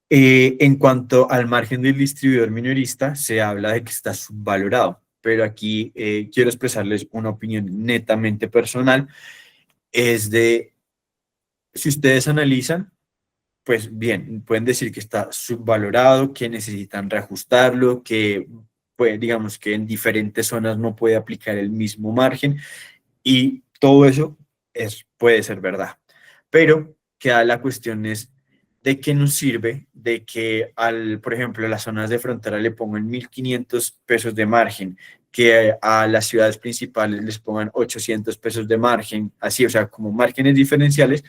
En cuanto al margen del distribuidor minorista, se habla de que está subvalorado, pero aquí quiero expresarles una opinión netamente personal, es de, si ustedes analizan, pues bien, pueden decir que está subvalorado, que necesitan reajustarlo, que pues, digamos que en diferentes zonas no puede aplicar el mismo margen y todo eso puede ser verdad. Pero queda la cuestión es de qué nos sirve de que, por ejemplo, a las zonas de frontera le pongan 1.500 pesos de margen, que a las ciudades principales les pongan 800 pesos de margen, así, o sea, como márgenes diferenciales,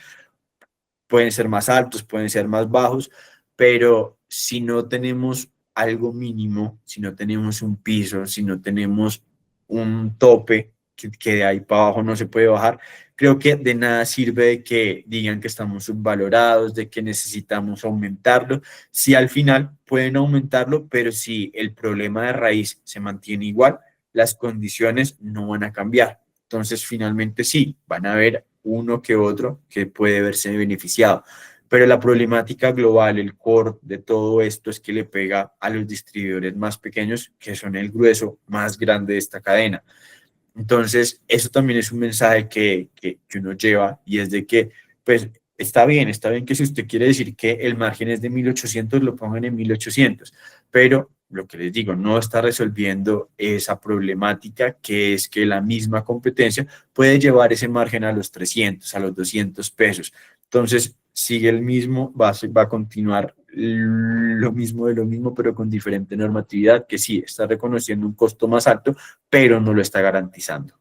pueden ser más altos, pueden ser más bajos, pero si no tenemos algo mínimo, si no tenemos un piso, si no tenemos un tope que de ahí para abajo no se puede bajar, creo que de nada sirve de que digan que estamos subvalorados, de que necesitamos aumentarlo, si al final pueden aumentarlo, pero si el problema de raíz se mantiene igual, las condiciones no van a cambiar. Entonces, finalmente sí, van a haber uno que otro que puede verse beneficiado. Pero la problemática global, el core de todo esto es que le pega a los distribuidores más pequeños, que son el grueso más grande de esta cadena. Entonces, eso también es un mensaje que uno lleva y es de que, pues, está bien que si usted quiere decir que el margen es de 1.800, lo pongan en 1.800, pero lo que les digo, no está resolviendo esa problemática que es que la misma competencia puede llevar ese margen a los 300, a los 200 pesos. Entonces, sigue el mismo, va a continuar lo mismo de lo mismo, pero con diferente normatividad, que sí, está reconociendo un costo más alto, pero no lo está garantizando.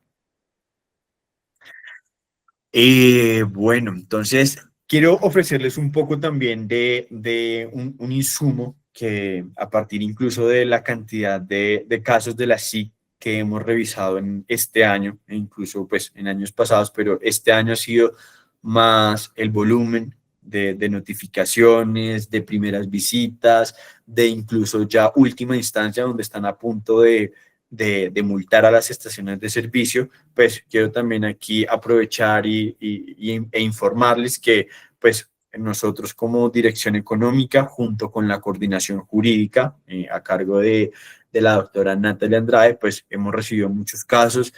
Bueno, entonces quiero ofrecerles un poco también de un insumo que a partir incluso de la cantidad de casos de la SIC que hemos revisado en este año, e incluso pues en años pasados, pero este año ha sido más el volumen de notificaciones, de primeras visitas, de incluso ya última instancia donde están a punto de multar a las estaciones de servicio, pues quiero también aquí aprovechar e informarles que pues nosotros como Dirección Económica, junto con la coordinación jurídica a cargo de la doctora Natalia Andrade, pues hemos recibido muchos casos.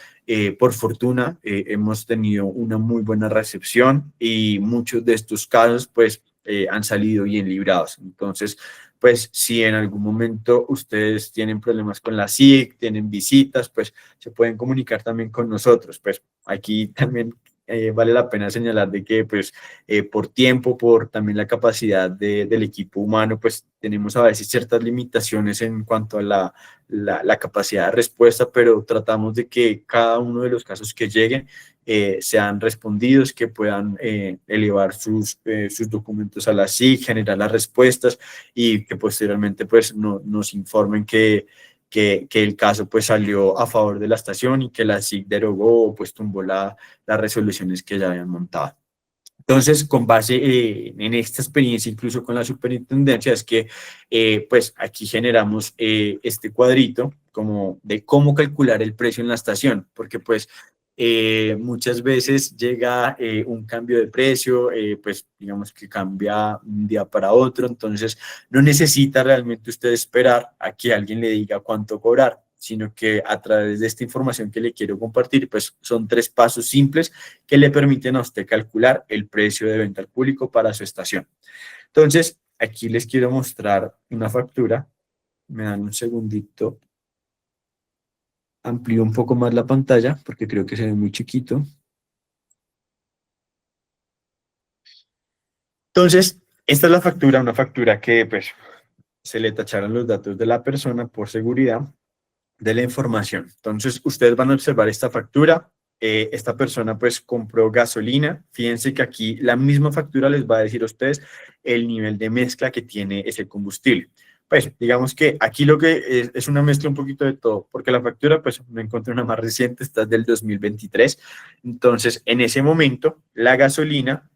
Por fortuna, hemos tenido una muy buena recepción y muchos de estos casos pues han salido bien librados. Entonces, pues si en algún momento ustedes tienen problemas con la SIC, tienen visitas, pues se pueden comunicar también con nosotros. Pues aquí también vale la pena señalar de que pues por tiempo, por también la capacidad del equipo humano, pues tenemos a veces ciertas limitaciones en cuanto a la capacidad de respuesta, pero tratamos de que cada uno de los casos que lleguen sean respondidos, que puedan elevar sus documentos a la SIC, generar las respuestas y que posteriormente pues nos informen que el caso pues salió a favor de la estación y que la SIC derogó o pues tumbó las resoluciones que ya habían montado. Entonces, con base en esta experiencia, incluso con la superintendencia, es que pues aquí generamos este cuadrito como de cómo calcular el precio en la estación, porque pues muchas veces llega un cambio de precio, pues digamos que cambia un día para otro, entonces no necesita realmente usted esperar a que alguien le diga cuánto cobrar, sino que a través de esta información que le quiero compartir, pues son 3 pasos simples que le permiten a usted calcular el precio de venta al público para su estación. Entonces, aquí les quiero mostrar una factura. Me dan un segundito. Amplío un poco más la pantalla porque creo que se ve muy chiquito. Entonces, esta es la factura, una factura que pues se le tacharon los datos de la persona por seguridad de la información. Entonces, ustedes van a observar esta factura. Esta persona pues compró gasolina. Fíjense que aquí la misma factura les va a decir a ustedes el nivel de mezcla que tiene ese combustible. Pues digamos que aquí lo que es una mezcla un poquito de todo, porque la factura, pues me encontré una más reciente, esta es del 2023. Entonces, en ese momento, la gasolina,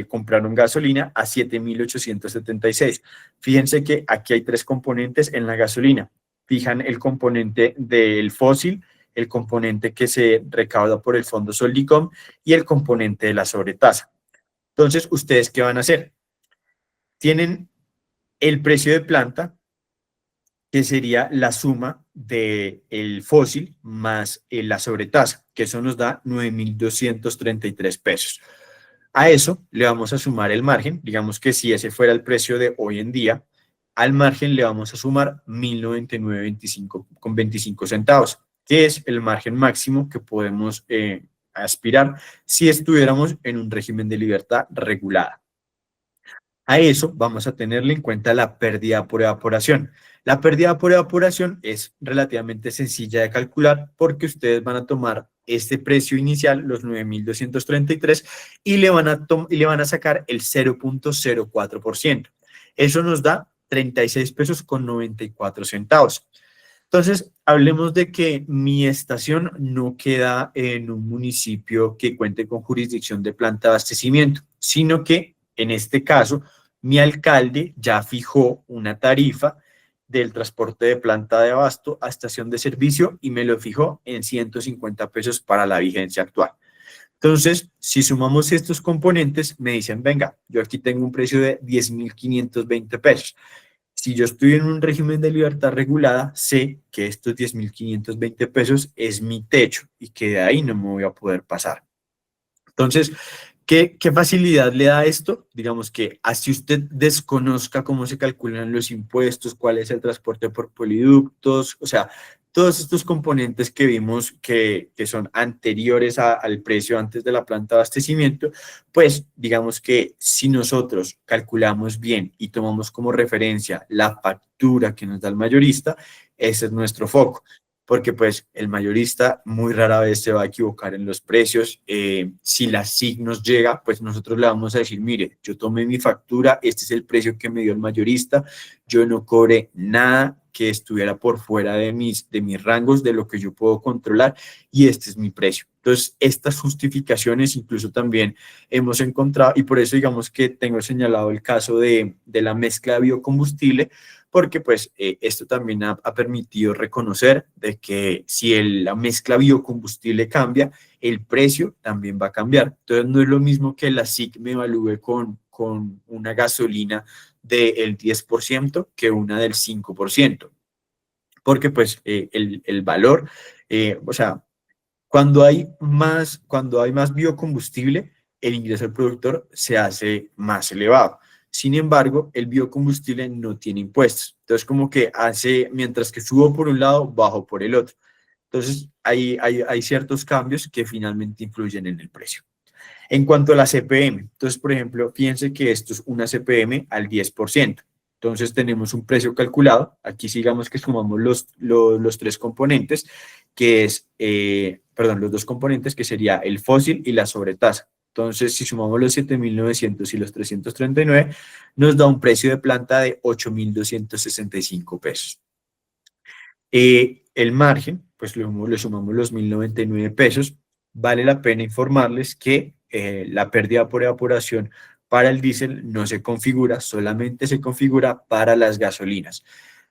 compraron gasolina a 7.876. Fíjense que aquí hay tres componentes en la gasolina. Fijan el componente del fósil, el componente que se recauda por el Fondo Soldicom y el componente de la sobretasa. Entonces, ¿ustedes qué van a hacer? Tienen el precio de planta, que sería la suma del fósil más la sobretasa, que eso nos da 9.233 pesos. A eso le vamos a sumar el margen, digamos que si ese fuera el precio de hoy en día, al margen le vamos a sumar 1.099.25 centavos, que es el margen máximo que podemos aspirar si estuviéramos en un régimen de libertad regulada. A eso vamos a tenerle en cuenta la pérdida por evaporación. La pérdida por evaporación es relativamente sencilla de calcular porque ustedes van a tomar este precio inicial, los 9.233, y le van a sacar el 0.04%. Eso nos da 36 pesos con 94 centavos. Entonces, hablemos de que mi estación no queda en un municipio que cuente con jurisdicción de planta de abastecimiento, sino que en este caso, mi alcalde ya fijó una tarifa del transporte de planta de abasto a estación de servicio y me lo fijó en 150 pesos para la vigencia actual. Entonces, si sumamos estos componentes, me dicen, venga, yo aquí tengo un precio de 10.520 pesos. Si yo estoy en un régimen de libertad regulada, sé que estos 10.520 pesos es mi techo y que de ahí no me voy a poder pasar. Entonces, ¿qué facilidad le da esto? Digamos que así usted desconozca cómo se calculan los impuestos, cuál es el transporte por poliductos, o sea, todos estos componentes que vimos que son anteriores al precio antes de la planta de abastecimiento, pues digamos que si nosotros calculamos bien y tomamos como referencia la factura que nos da el mayorista, ese es nuestro foco. Porque pues el mayorista muy rara vez se va a equivocar en los precios. Si la SIC nos llega, pues nosotros le vamos a decir, mire, yo tomé mi factura, este es el precio que me dio el mayorista, yo no cobré nada que estuviera por fuera de mis rangos, de lo que yo puedo controlar, y este es mi precio. Entonces, estas justificaciones incluso también hemos encontrado, y por eso digamos que tengo señalado el caso de la mezcla de biocombustible, porque pues esto también ha permitido reconocer de que si la mezcla biocombustible cambia, el precio también va a cambiar. Entonces no es lo mismo que la SIC me evalúe con una gasolina del 10% que una del 5%, porque pues el valor, o sea, cuando hay más biocombustible, el ingreso al productor se hace más elevado. Sin embargo, el biocombustible no tiene impuestos. Entonces, como que hace, mientras que subo por un lado, bajo por el otro. Entonces, hay ciertos cambios que finalmente influyen en el precio. En cuanto a la CPM, entonces, por ejemplo, fíjense que esto es una CPM al 10%. Entonces, tenemos un precio calculado. Aquí sigamos que sumamos los tres componentes, que es, los dos componentes, que sería el fósil y la sobretasa. Entonces, si sumamos los 7.900 y los 339, nos da un precio de planta de 8.265 pesos. El margen, pues le sumamos los 1.099 pesos. Vale la pena informarles que la pérdida por evaporación para el diésel no se configura, solamente se configura para las gasolinas.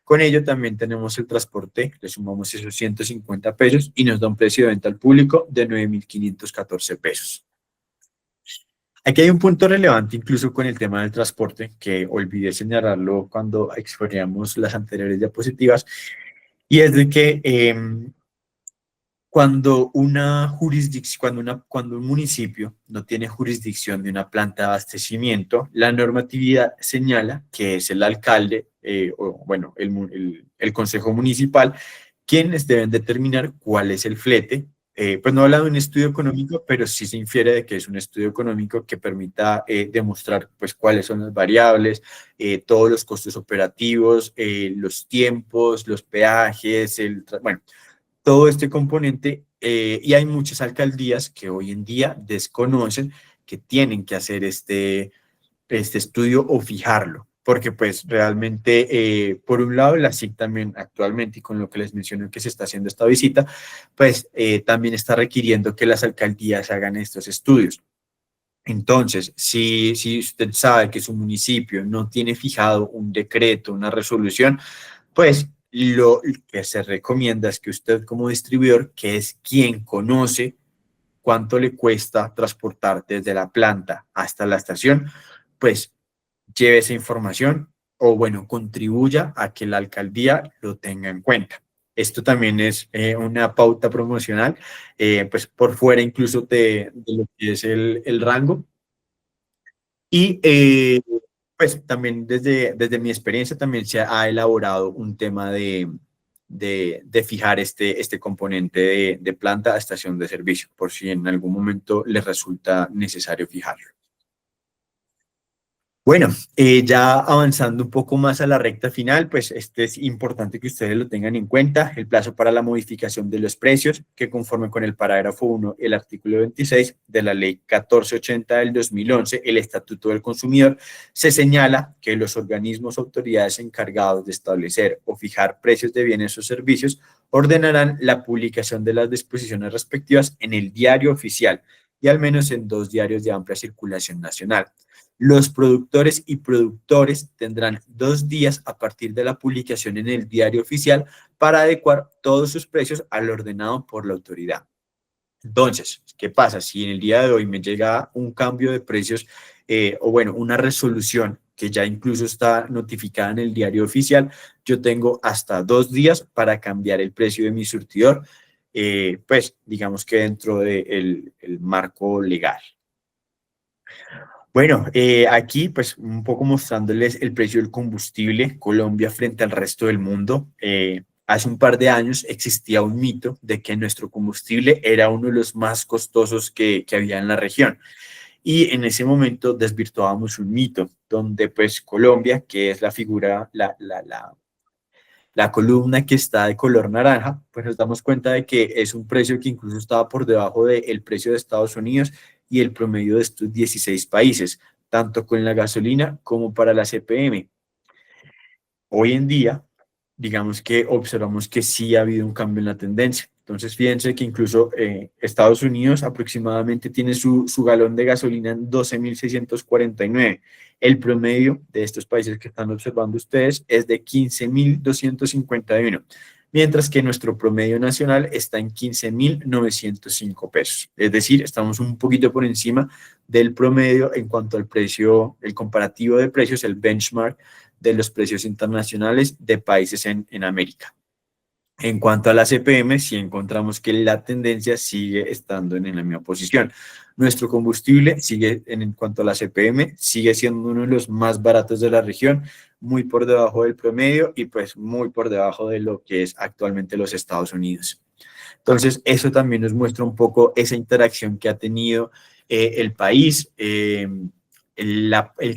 Con ello también tenemos el transporte, le sumamos esos 150 pesos y nos da un precio de venta al público de 9.514 pesos. Aquí hay un punto relevante incluso con el tema del transporte, que olvidé señalarlo cuando exponíamos las anteriores diapositivas, y es de que cuando cuando un municipio no tiene jurisdicción de una planta de abastecimiento, la normatividad señala que es el alcalde, el consejo municipal, quienes deben determinar cuál es el flete. Pues no habla de un estudio económico, pero sí se infiere de que es un estudio económico que permita demostrar pues cuáles son las variables, todos los costos operativos, los tiempos, los peajes, todo este componente, y hay muchas alcaldías que hoy en día desconocen que tienen que hacer este estudio o fijarlo. porque pues realmente, por un lado, la SIC también actualmente, y con lo que les menciono que se está haciendo esta visita, pues también está requiriendo que las alcaldías hagan estos estudios. Entonces, si usted sabe que su municipio no tiene fijado un decreto, una resolución, pues lo que se recomienda es que usted como distribuidor, que es quien conoce cuánto le cuesta transportar desde la planta hasta la estación, pues lleve esa información o bueno, contribuya a que la alcaldía lo tenga en cuenta. Esto también es una pauta promocional, pues por fuera incluso de lo que es el rango. Y pues también desde mi experiencia también se ha elaborado un tema de fijar este componente de planta a estación de servicio, por si en algún momento les resulta necesario fijarlo. Bueno, ya avanzando un poco más a la recta final, pues es importante que ustedes lo tengan en cuenta, el plazo para la modificación de los precios, que conforme con el parágrafo 1, el artículo 26 de la ley 1480 del 2011, el Estatuto del Consumidor, se señala que los organismos o autoridades encargados de establecer o fijar precios de bienes o servicios ordenarán la publicación de las disposiciones respectivas en el diario oficial y al menos en 2 diarios de amplia circulación nacional. Los productores y productores tendrán 2 días a partir de la publicación en el diario oficial para adecuar todos sus precios al ordenado por la autoridad. Entonces, ¿qué pasa? Si en el día de hoy me llega un cambio de precios o bueno, una resolución que ya incluso está notificada en el diario oficial, yo tengo hasta 2 días para cambiar el precio de mi surtidor, pues digamos que dentro del marco legal. Bueno, aquí pues un poco mostrándoles el precio del combustible, Colombia frente al resto del mundo. Hace un par de años existía un mito de que nuestro combustible era uno de los más costosos que había en la región. Y en ese momento desvirtuábamos un mito donde pues Colombia, que es la figura, la columna que está de color naranja, pues nos damos cuenta de que es un precio que incluso estaba por debajo del precio de Estados Unidos y el promedio de estos 16 países, tanto con la gasolina como para la CPM. Hoy en día, digamos que observamos que sí ha habido un cambio en la tendencia. Entonces, fíjense que incluso Estados Unidos aproximadamente tiene su galón de gasolina en 12.649. El promedio de estos países que están observando ustedes es de 15.251, mientras que nuestro promedio nacional está en 15.905 pesos. Es decir, estamos un poquito por encima del promedio en cuanto al precio, el comparativo de precios, el benchmark de los precios internacionales de países en América. En cuanto a la CPM, sí encontramos que la tendencia sigue estando en la misma posición. Nuestro combustible sigue, en cuanto a la CPM, sigue siendo uno de los más baratos de la región, muy por debajo del promedio y pues muy por debajo de lo que es actualmente los Estados Unidos. Entonces, eso también nos muestra un poco esa interacción que ha tenido el país, el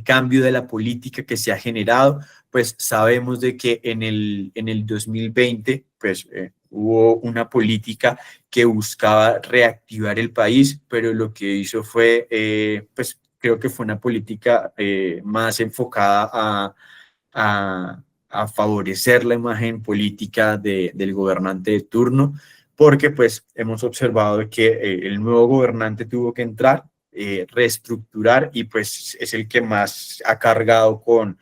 cambio de la política que se ha generado. Pues sabemos de que en el 2020 pues, hubo una política que buscaba reactivar el país, pero lo que hizo fue, pues creo que fue una política más enfocada a favorecer la imagen política del gobernante de turno, porque pues hemos observado que el nuevo gobernante tuvo que entrar, reestructurar y pues es el que más ha cargado con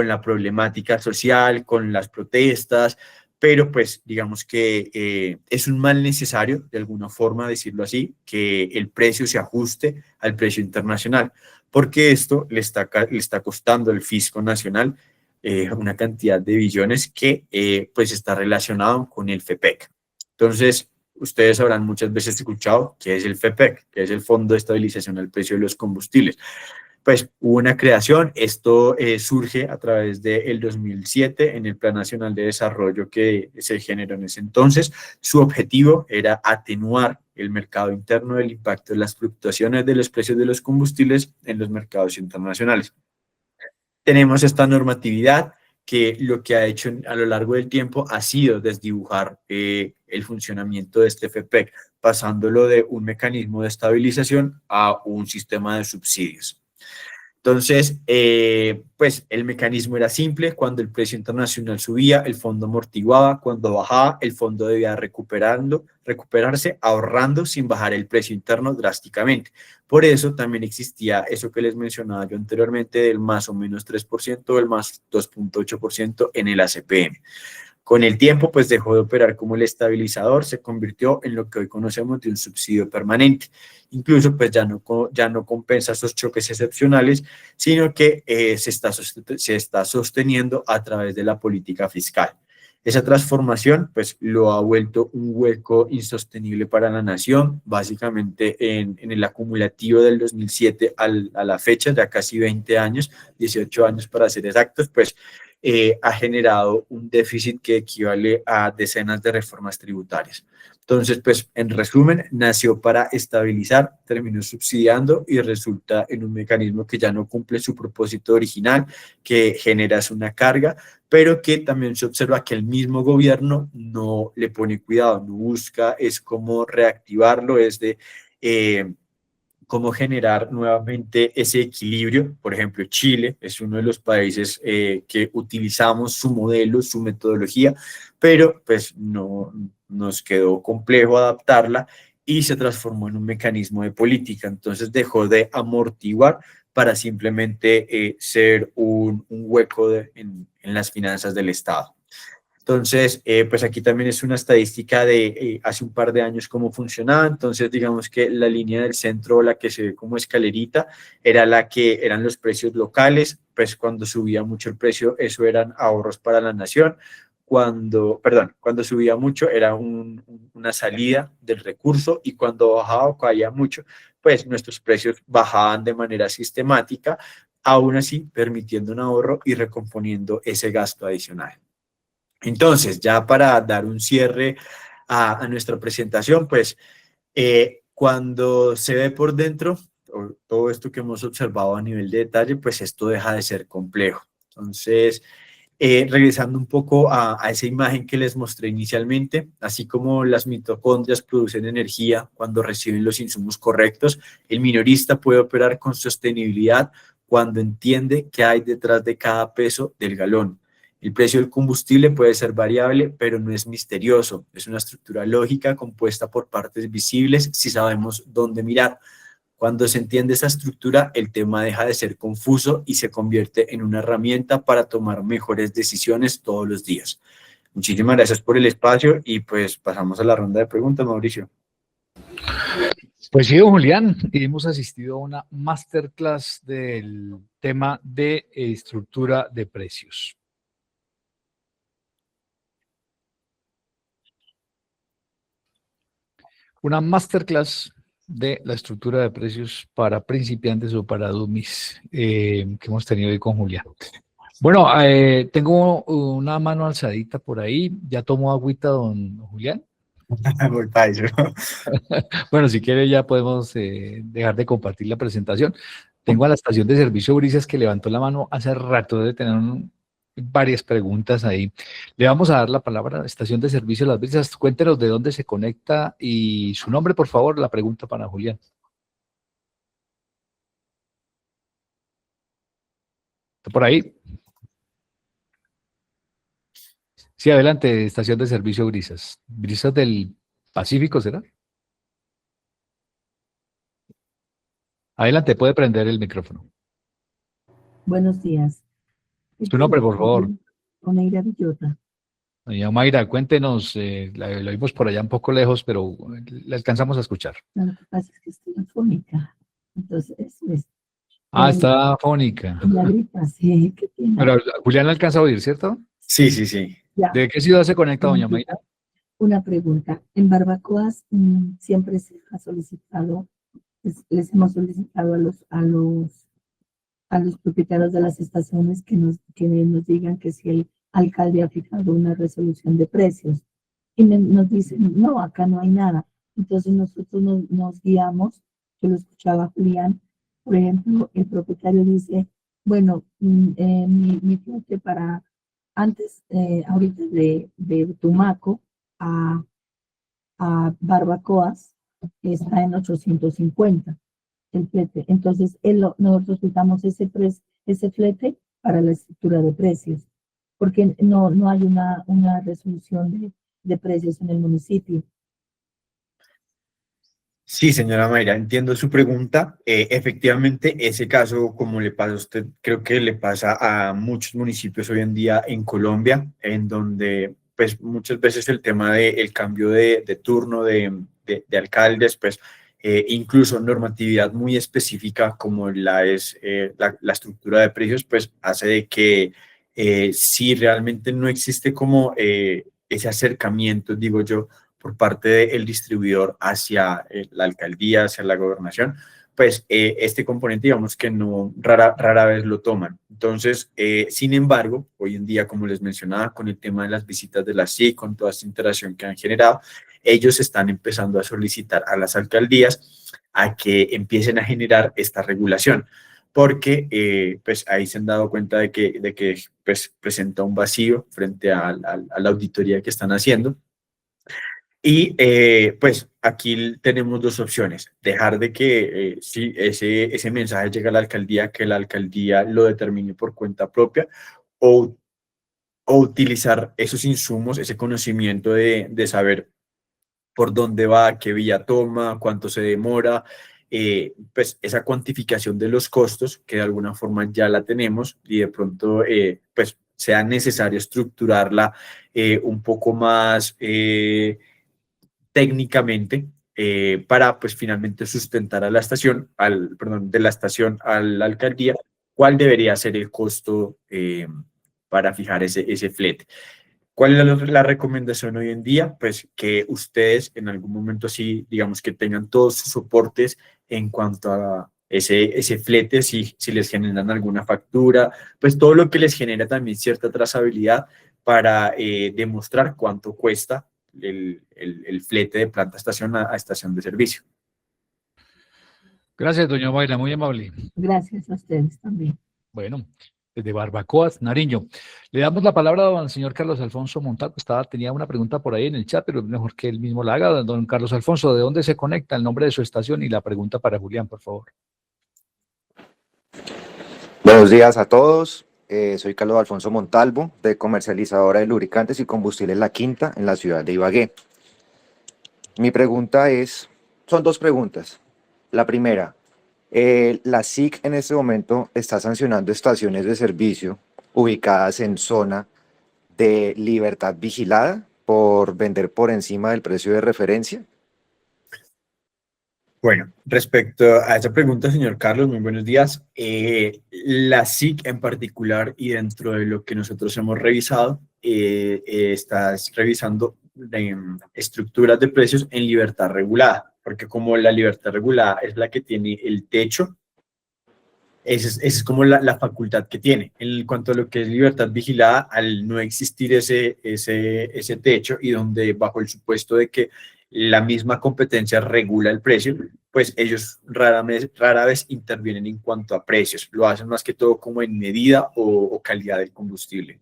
la problemática social, con las protestas, pero pues digamos que es un mal necesario, de alguna forma decirlo así, que el precio se ajuste al precio internacional, porque esto le está costando al fisco nacional una cantidad de billones que pues está relacionado con el FEPEC. Entonces, ustedes habrán muchas veces escuchado qué es el FEPEC, que es el Fondo de Estabilización al Precio de los Combustibles. Pues hubo una creación, esto surge a través del 2007 en el Plan Nacional de Desarrollo que se generó en ese entonces. Su objetivo era atenuar el mercado interno del impacto de las fluctuaciones de los precios de los combustibles en los mercados internacionales. Tenemos esta normatividad que lo que ha hecho a lo largo del tiempo ha sido desdibujar el funcionamiento de este FEPEC, pasándolo de un mecanismo de estabilización a un sistema de subsidios. Entonces, pues el mecanismo era simple: cuando el precio internacional subía, el fondo amortiguaba; cuando bajaba, el fondo debía recuperarse ahorrando sin bajar el precio interno drásticamente. Por eso también existía eso que les mencionaba yo anteriormente del más o menos 3% o el más 2,8% en el ACPM. Con el tiempo, pues dejó de operar como el estabilizador, se convirtió en lo que hoy conocemos de un subsidio permanente. Incluso, pues ya no compensa esos choques excepcionales, sino que se está sosteniendo a través de la política fiscal. Esa transformación, pues, lo ha vuelto un hueco insostenible para la nación. Básicamente, en el acumulativo del 2007 a la fecha, ya casi 20 años, 18 años para ser exactos, pues, ha generado un déficit que equivale a decenas de reformas tributarias. Entonces, pues, en resumen, nació para estabilizar, terminó subsidiando y resulta en un mecanismo que ya no cumple su propósito original, que genera una carga, pero que también se observa que el mismo gobierno no le pone cuidado, no busca, es como reactivarlo, cómo generar nuevamente ese equilibrio. Por ejemplo, Chile es uno de los países que utilizamos su modelo, su metodología, pero pues no nos quedó complejo adaptarla y se transformó en un mecanismo de política. Entonces dejó de amortiguar para simplemente ser un hueco en las finanzas del Estado. Entonces, pues aquí también es una estadística de hace un par de años cómo funcionaba. Entonces, digamos que la línea del centro, la que se ve como escalerita, era la que eran los precios locales. Pues cuando subía mucho el precio, eso eran ahorros para la nación. Cuando subía mucho era una salida del recurso, y cuando bajaba o caía mucho, pues nuestros precios bajaban de manera sistemática, aún así permitiendo un ahorro y recomponiendo ese gasto adicional. Entonces, ya para dar un cierre a nuestra presentación, pues cuando se ve por dentro todo esto que hemos observado a nivel de detalle, pues esto deja de ser complejo. Entonces, regresando un poco a esa imagen que les mostré inicialmente, así como las mitocondrias producen energía cuando reciben los insumos correctos, el minorista puede operar con sostenibilidad cuando entiende qué hay detrás de cada peso del galón. El precio del combustible puede ser variable, pero no es misterioso. Es una estructura lógica compuesta por partes visibles si sabemos dónde mirar. Cuando se entiende esa estructura, el tema deja de ser confuso y se convierte en una herramienta para tomar mejores decisiones todos los días. Muchísimas gracias por el espacio y pues pasamos a la ronda de preguntas, Mauricio. Pues sí, don Julián, hemos asistido a una masterclass del tema de estructura de precios. Una masterclass de la estructura de precios para principiantes o para dummies que hemos tenido hoy con Julián. Bueno, tengo una mano alzadita por ahí. ¿Ya tomó agüita, don Julián? Muy país. Bueno, si quiere ya podemos dejar de compartir la presentación. Tengo a la estación de servicio Brisas que levantó la mano hace rato, debe tener varias preguntas ahí. Le vamos a dar la palabra a la estación de servicio Las Brisas. Cuéntenos de dónde se conecta y su nombre, por favor, la pregunta para Julián. ¿Está por ahí? Sí, adelante, estación de servicio Brisas. ¿Brisas del Pacífico será? Adelante, puede prender el micrófono. Buenos días. Su nombre, por favor. Oneira Villota. Doña Mayra, cuéntenos, la oímos por allá un poco lejos, pero le alcanzamos a escuchar. No, lo que pasa es que estoy afónica. Entonces, eso es. Está fónica. La gripa, sí, ¿qué tiene? Pero Julián la alcanza a oír, ¿cierto? Sí, sí, sí. Ya. ¿De qué ciudad se conecta, doña Mayra? Una pregunta. En Barbacoas siempre se ha solicitado, les hemos solicitado a los propietarios de las estaciones que nos digan que si el alcalde ha fijado una resolución de precios. Y nos dicen, no, acá no hay nada. Entonces nosotros nos guiamos, yo lo escuchaba Julián, por ejemplo, el propietario dice, bueno, mi flote para antes, ahorita de Tumaco a Barbacoas está en 850. el flete. Entonces, nosotros fijamos ese flete para la estructura de precios, porque no hay una resolución de precios en el municipio. Sí, señora Mayra, entiendo su pregunta. Efectivamente, ese caso, como le pasa a usted, creo que le pasa a muchos municipios hoy en día en Colombia, en donde pues muchas veces el tema del cambio de turno de alcaldes, pues incluso normatividad muy específica como la es la estructura de precios, pues hace de que si realmente no existe como ese acercamiento, digo yo, por parte del distribuidor hacia la alcaldía, hacia la gobernación, pues este componente digamos que no rara vez lo toman. Entonces, sin embargo, hoy en día, como les mencionaba, con el tema de las visitas de la SIC, con toda esta interacción que han generado, ellos están empezando a solicitar a las alcaldías a que empiecen a generar esta regulación, porque pues ahí se han dado cuenta de que pues, presenta un vacío frente a la auditoría que están haciendo. Y pues aquí tenemos dos opciones, dejar de que si ese mensaje llega a la alcaldía, que la alcaldía lo determine por cuenta propia, o, o utilizar esos insumos, ese conocimiento de saber por dónde va, qué vía toma, cuánto se demora, pues esa cuantificación de los costos, que de alguna forma ya la tenemos y de pronto pues sea necesario estructurarla un poco más técnicamente para pues finalmente sustentar a la estación, perdón, de la estación a la alcaldía, cuál debería ser el costo para fijar ese flete. ¿Cuál es la recomendación hoy en día? Pues que ustedes en algún momento sí, digamos que tengan todos sus soportes en cuanto a ese flete, si les generan alguna factura, pues todo lo que les genera también cierta trazabilidad para demostrar cuánto cuesta el flete de planta estación a estación de servicio. Gracias, doña Mayra, muy amable. Gracias a ustedes también. Bueno, desde Barbacoas, Nariño. Le damos la palabra al señor Carlos Alfonso Montalvo. Tenía una pregunta por ahí en el chat, pero es mejor que él mismo la haga. Don Carlos Alfonso, ¿de dónde se conecta? El nombre de su estación y la pregunta para Julián, por favor. Buenos días a todos. Soy Carlos Alfonso Montalvo, de comercializadora de lubricantes y combustibles La Quinta, en la ciudad de Ibagué. Mi pregunta son dos preguntas. La primera, la SIC en este momento está sancionando estaciones de servicio ubicadas en zona de libertad vigilada por vender por encima del precio de referencia. Bueno, respecto a esa pregunta, señor Carlos, muy buenos días. La SIC en particular y dentro de lo que nosotros hemos revisado, está revisando estructuras de precios en libertad regulada, porque como la libertad regulada es la que tiene el techo, esa es como la facultad que tiene. En cuanto a lo que es libertad vigilada, al no existir ese techo y donde bajo el supuesto de que la misma competencia regula el precio, pues ellos rara vez intervienen en cuanto a precios. Lo hacen más que todo como en medida o calidad del combustible.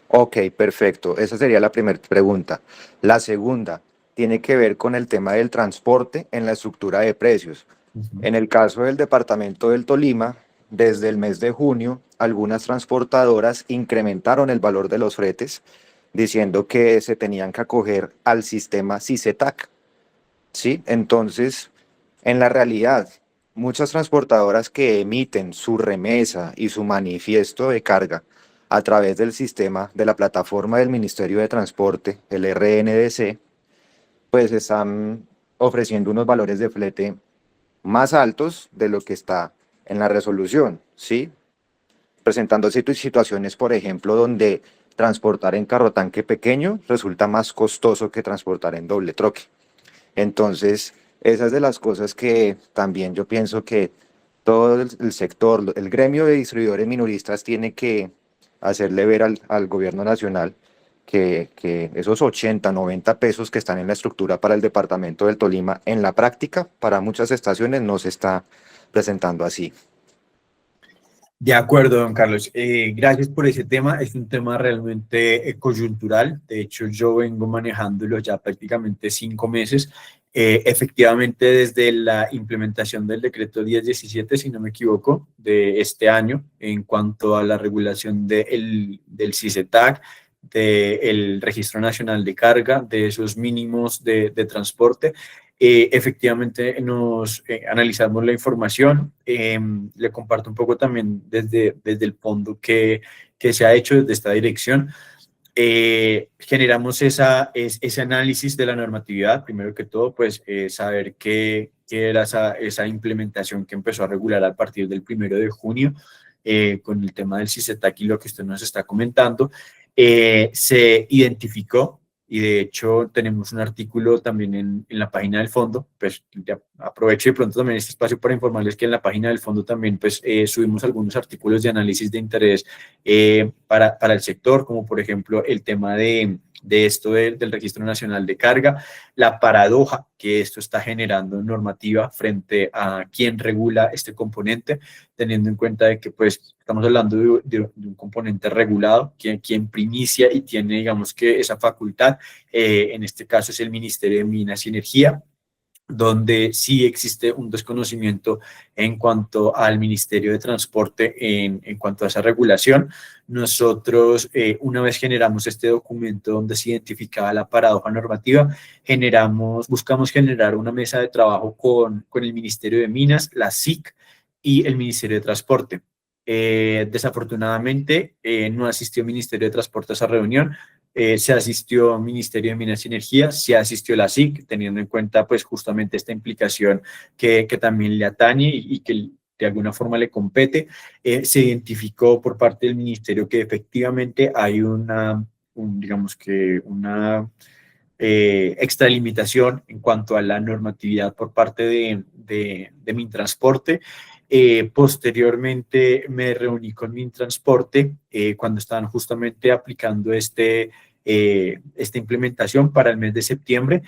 Ok, perfecto. Esa sería la primera pregunta. La segunda tiene que ver con el tema del transporte en la estructura de precios. En el caso del departamento del Tolima, desde el mes de junio, algunas transportadoras incrementaron el valor de los fretes, diciendo que se tenían que acoger al sistema CICETAC. ¿Sí? Entonces, en la realidad, muchas transportadoras que emiten su remesa y su manifiesto de carga a través del sistema de la plataforma del Ministerio de Transporte, el RNDC, pues están ofreciendo unos valores de flete más altos de lo que está en la resolución, ¿sí? Presentándose situaciones, por ejemplo, donde transportar en carro tanque pequeño resulta más costoso que transportar en doble troque. Entonces, esas de las cosas que también yo pienso que todo el sector, el gremio de distribuidores minoristas tiene que hacerle ver al gobierno nacional que esos 80, 90 pesos que están en la estructura para el departamento del Tolima, en la práctica, para muchas estaciones no se está presentando así. De acuerdo, don Carlos. Gracias por ese tema. Es un tema realmente coyuntural. De hecho, yo vengo manejándolo ya prácticamente 5 meses Efectivamente, desde la implementación del decreto 1017, si no me equivoco, de este año, en cuanto a la regulación del CICETAC, del Registro Nacional de Carga, de esos mínimos de transporte, efectivamente nos analizamos la información. Le comparto un poco también desde el fondo que se ha hecho desde esta dirección. Generamos ese análisis de la normatividad, primero que todo, pues saber qué era esa implementación que empezó a regular a partir del 1 de junio con el tema del CICETAC y lo que usted nos está comentando. Se identificó y de hecho tenemos un artículo también en la página del fondo, pues ya aprovecho de pronto también este espacio para informarles que en la página del fondo también pues subimos algunos artículos de análisis de interés para el sector, como por ejemplo el tema de esto del Registro Nacional de Carga, la paradoja que esto está generando normativa frente a quién regula este componente, teniendo en cuenta de que pues estamos hablando de un componente regulado, quien primicia y tiene digamos que esa facultad, en este caso es el Ministerio de Minas y Energía, donde sí existe un desconocimiento en cuanto al Ministerio de Transporte en cuanto a esa regulación. Nosotros, una vez generamos este documento donde se identificaba la paradoja normativa, buscamos generar una mesa de trabajo con el Ministerio de Minas, la SIC y el Ministerio de Transporte. Desafortunadamente, no asistió el Ministerio de Transporte a esa reunión. Se asistió al Ministerio de Minas y Energía, se asistió la SIC, teniendo en cuenta pues justamente esta implicación que también le atañe y que de alguna forma le compete. Se identificó por parte del ministerio que efectivamente hay digamos que una extralimitación en cuanto a la normatividad por parte de Mintransporte. Posteriormente me reuní con Mintransporte cuando estaban justamente aplicando esta implementación para el mes de septiembre.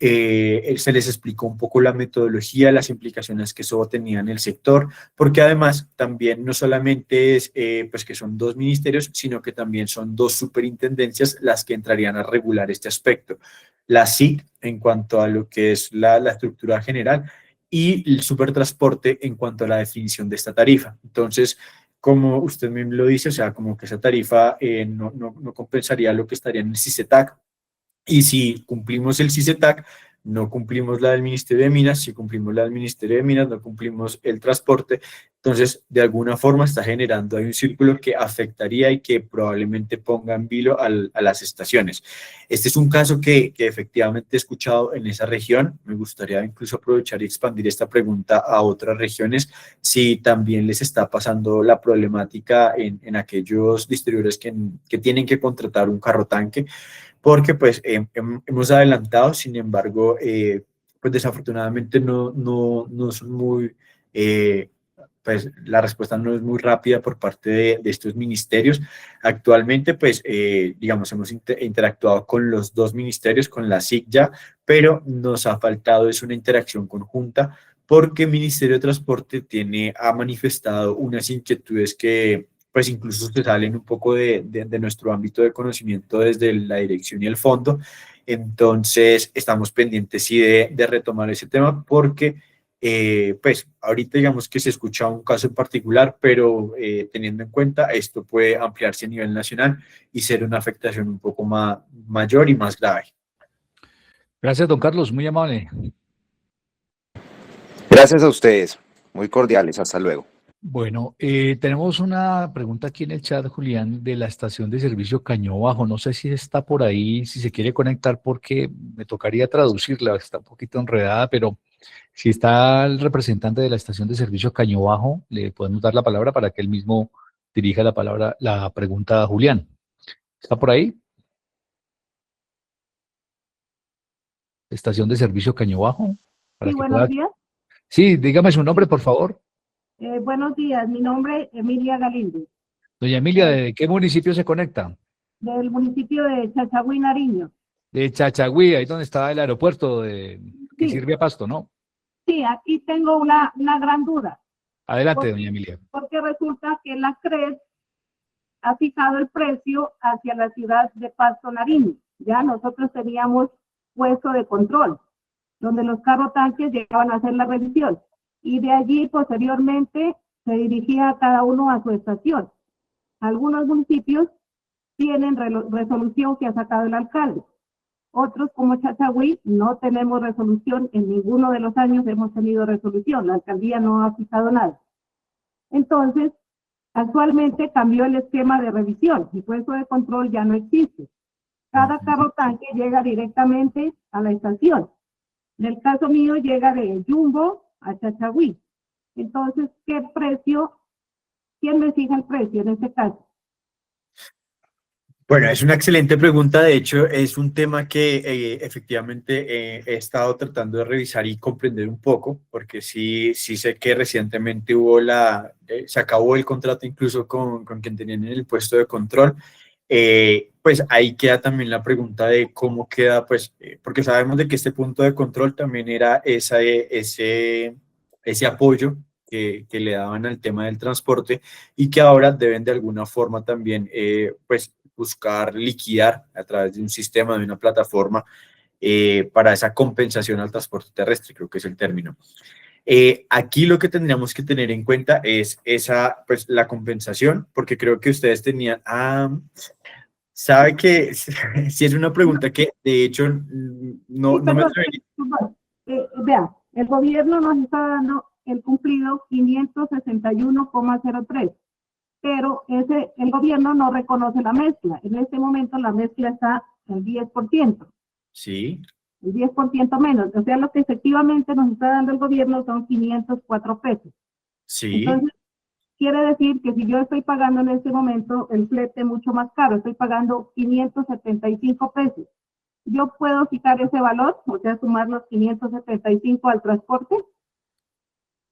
Se les explicó un poco la metodología, las implicaciones que eso tenía en el sector, porque además también no solamente es pues que son dos ministerios, sino que también son dos superintendencias las que entrarían a regular este aspecto. La SIC en cuanto a lo que es la estructura general y el supertransporte en cuanto a la definición de esta tarifa. Entonces, como usted mismo lo dice, o sea, como que esa tarifa no compensaría lo que estaría en el CICETAC. Y si cumplimos el CICETAC, no cumplimos la del Ministerio de Minas. Si cumplimos la del Ministerio de Minas, no cumplimos el transporte. Entonces, de alguna forma está generando ahí un círculo que afectaría y que probablemente ponga en vilo a las estaciones. Este es un caso que efectivamente he escuchado en esa región. Me gustaría incluso aprovechar y expandir esta pregunta a otras regiones, si también les está pasando la problemática en aquellos distribuidores que tienen que contratar un carro tanque, porque pues hemos adelantado, sin embargo, pues desafortunadamente no son muy, pues la respuesta no es muy rápida por parte de estos ministerios. Actualmente, pues, digamos, hemos interactuado con los dos ministerios, con la SIC ya, pero nos ha faltado es una interacción conjunta, porque el Ministerio de Transporte ha manifestado unas inquietudes que pues incluso se salen un poco de nuestro ámbito de conocimiento desde la dirección y el fondo. Entonces, estamos pendientes sí de retomar ese tema porque, pues, ahorita digamos que se escucha un caso en particular, pero teniendo en cuenta esto puede ampliarse a nivel nacional y ser una afectación un poco mayor y más grave. Gracias, don Carlos, muy amable. Gracias a ustedes, muy cordiales, hasta luego. Bueno, tenemos una pregunta aquí en el chat, Julián, de la estación de servicio Caño Bajo. No sé si está por ahí, si se quiere conectar, porque me tocaría traducirla, está un poquito enredada, pero si está el representante de la estación de servicio Caño Bajo, le podemos dar la palabra para que él mismo dirija la pregunta a Julián. ¿Está por ahí? Estación de servicio Caño Bajo. Para Sí, que buenos días. Sí, dígame su nombre, por favor. Buenos días, mi nombre es Emilia Galindo, Doña Emilia, ¿de qué municipio se conecta? del municipio de Chachagüí, Nariño. De Chachagüí, ahí donde está el aeropuerto que Sí. sirve a Pasto, ¿no? Sí, aquí tengo una gran duda, Adelante, doña Emilia. porque resulta que la CRES ha fijado el precio hacia la ciudad de Pasto, Nariño. Ya nosotros teníamos puesto de control, donde los carro tanques llegaban a hacer la revisión. Y de allí, posteriormente, se dirigía cada uno a su estación. Algunos municipios tienen resolución que ha sacado el alcalde. Otros, como Chachagüí, no tenemos resolución. En ninguno de los años hemos tenido resolución. La alcaldía no ha fijado nada. Entonces, actualmente cambió el esquema de revisión. El puesto de control ya no existe. Cada carro tanque llega directamente a la estación. En el caso mío, llega de Jumbo a Chachagüí. Entonces, ¿qué precio? ¿Quién me fija el precio en este caso? Bueno, es una excelente pregunta. De hecho, es un tema que efectivamente he estado tratando de revisar y comprender un poco, porque sí sé que recientemente hubo se acabó el contrato incluso con quien tenían en el puesto de control. Pues ahí queda también la pregunta de cómo queda, pues, porque sabemos de que este punto de control también era ese apoyo que le daban al tema del transporte y que ahora deben de alguna forma también, pues, buscar liquidar a través de un sistema, de una plataforma, para esa compensación al transporte terrestre, creo que es el término. Aquí lo que tendríamos que tener en cuenta es pues, la compensación, porque creo que ustedes tenían, sabe que si es una pregunta que de hecho no me Perdón, atrevería. vea, el gobierno nos está dando el cumplido 561,03, pero el gobierno no reconoce la mezcla. En este momento la mezcla está al 10%. Sí, El 10% menos. O sea, lo que efectivamente nos está dando el gobierno son 504 pesos. sí. Entonces, quiere decir que si yo estoy pagando en este momento el flete mucho más caro, estoy pagando 575 pesos. ¿Yo puedo quitar ese valor, o sea, sumar los 575 al transporte?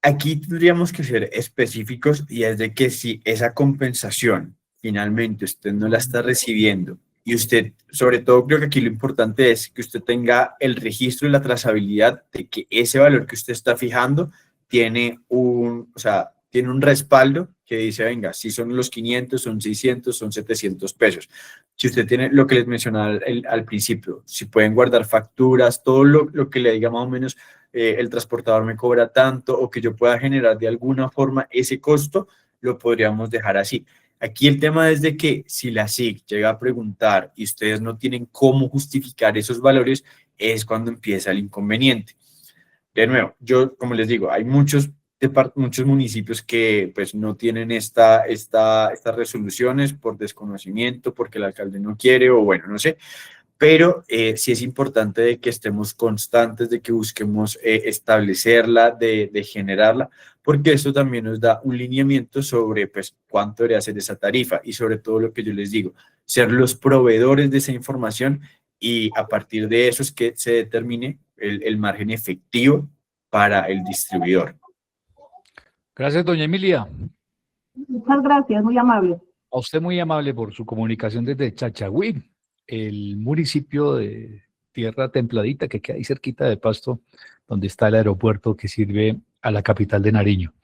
Aquí tendríamos que ser específicos y es de que si esa compensación finalmente usted no la está recibiendo y usted, sobre todo creo que aquí lo importante es que usted tenga el registro y la trazabilidad de que ese valor que usted está fijando tiene o sea, tiene un respaldo que dice, venga, si son los 500, son 600, son 700 pesos. Si usted tiene lo que les mencionaba al principio, si pueden guardar facturas, todo lo que le diga más o menos el transportador me cobra tanto o que yo pueda generar de alguna forma ese costo, lo podríamos dejar así. Aquí el tema es de que si la SIC llega a preguntar y ustedes no tienen cómo justificar esos valores, es cuando empieza el inconveniente. De nuevo, yo, como les digo, hay muchos municipios que pues no tienen estas resoluciones por desconocimiento, porque el alcalde no quiere o bueno, no sé, pero sí es importante de que estemos constantes, de que busquemos establecerla, de generarla, porque esto también nos da un lineamiento sobre pues, cuánto debería ser esa tarifa y sobre todo lo que yo les digo, ser los proveedores de esa información y a partir de eso es que se determine el margen efectivo para el distribuidor. Gracias, doña Emilia. Muchas gracias, muy amable. A usted muy amable por su comunicación desde Chachagüí, el municipio de Tierra Templadita que queda ahí cerquita de Pasto, donde está el aeropuerto que sirve a la capital de Nariño.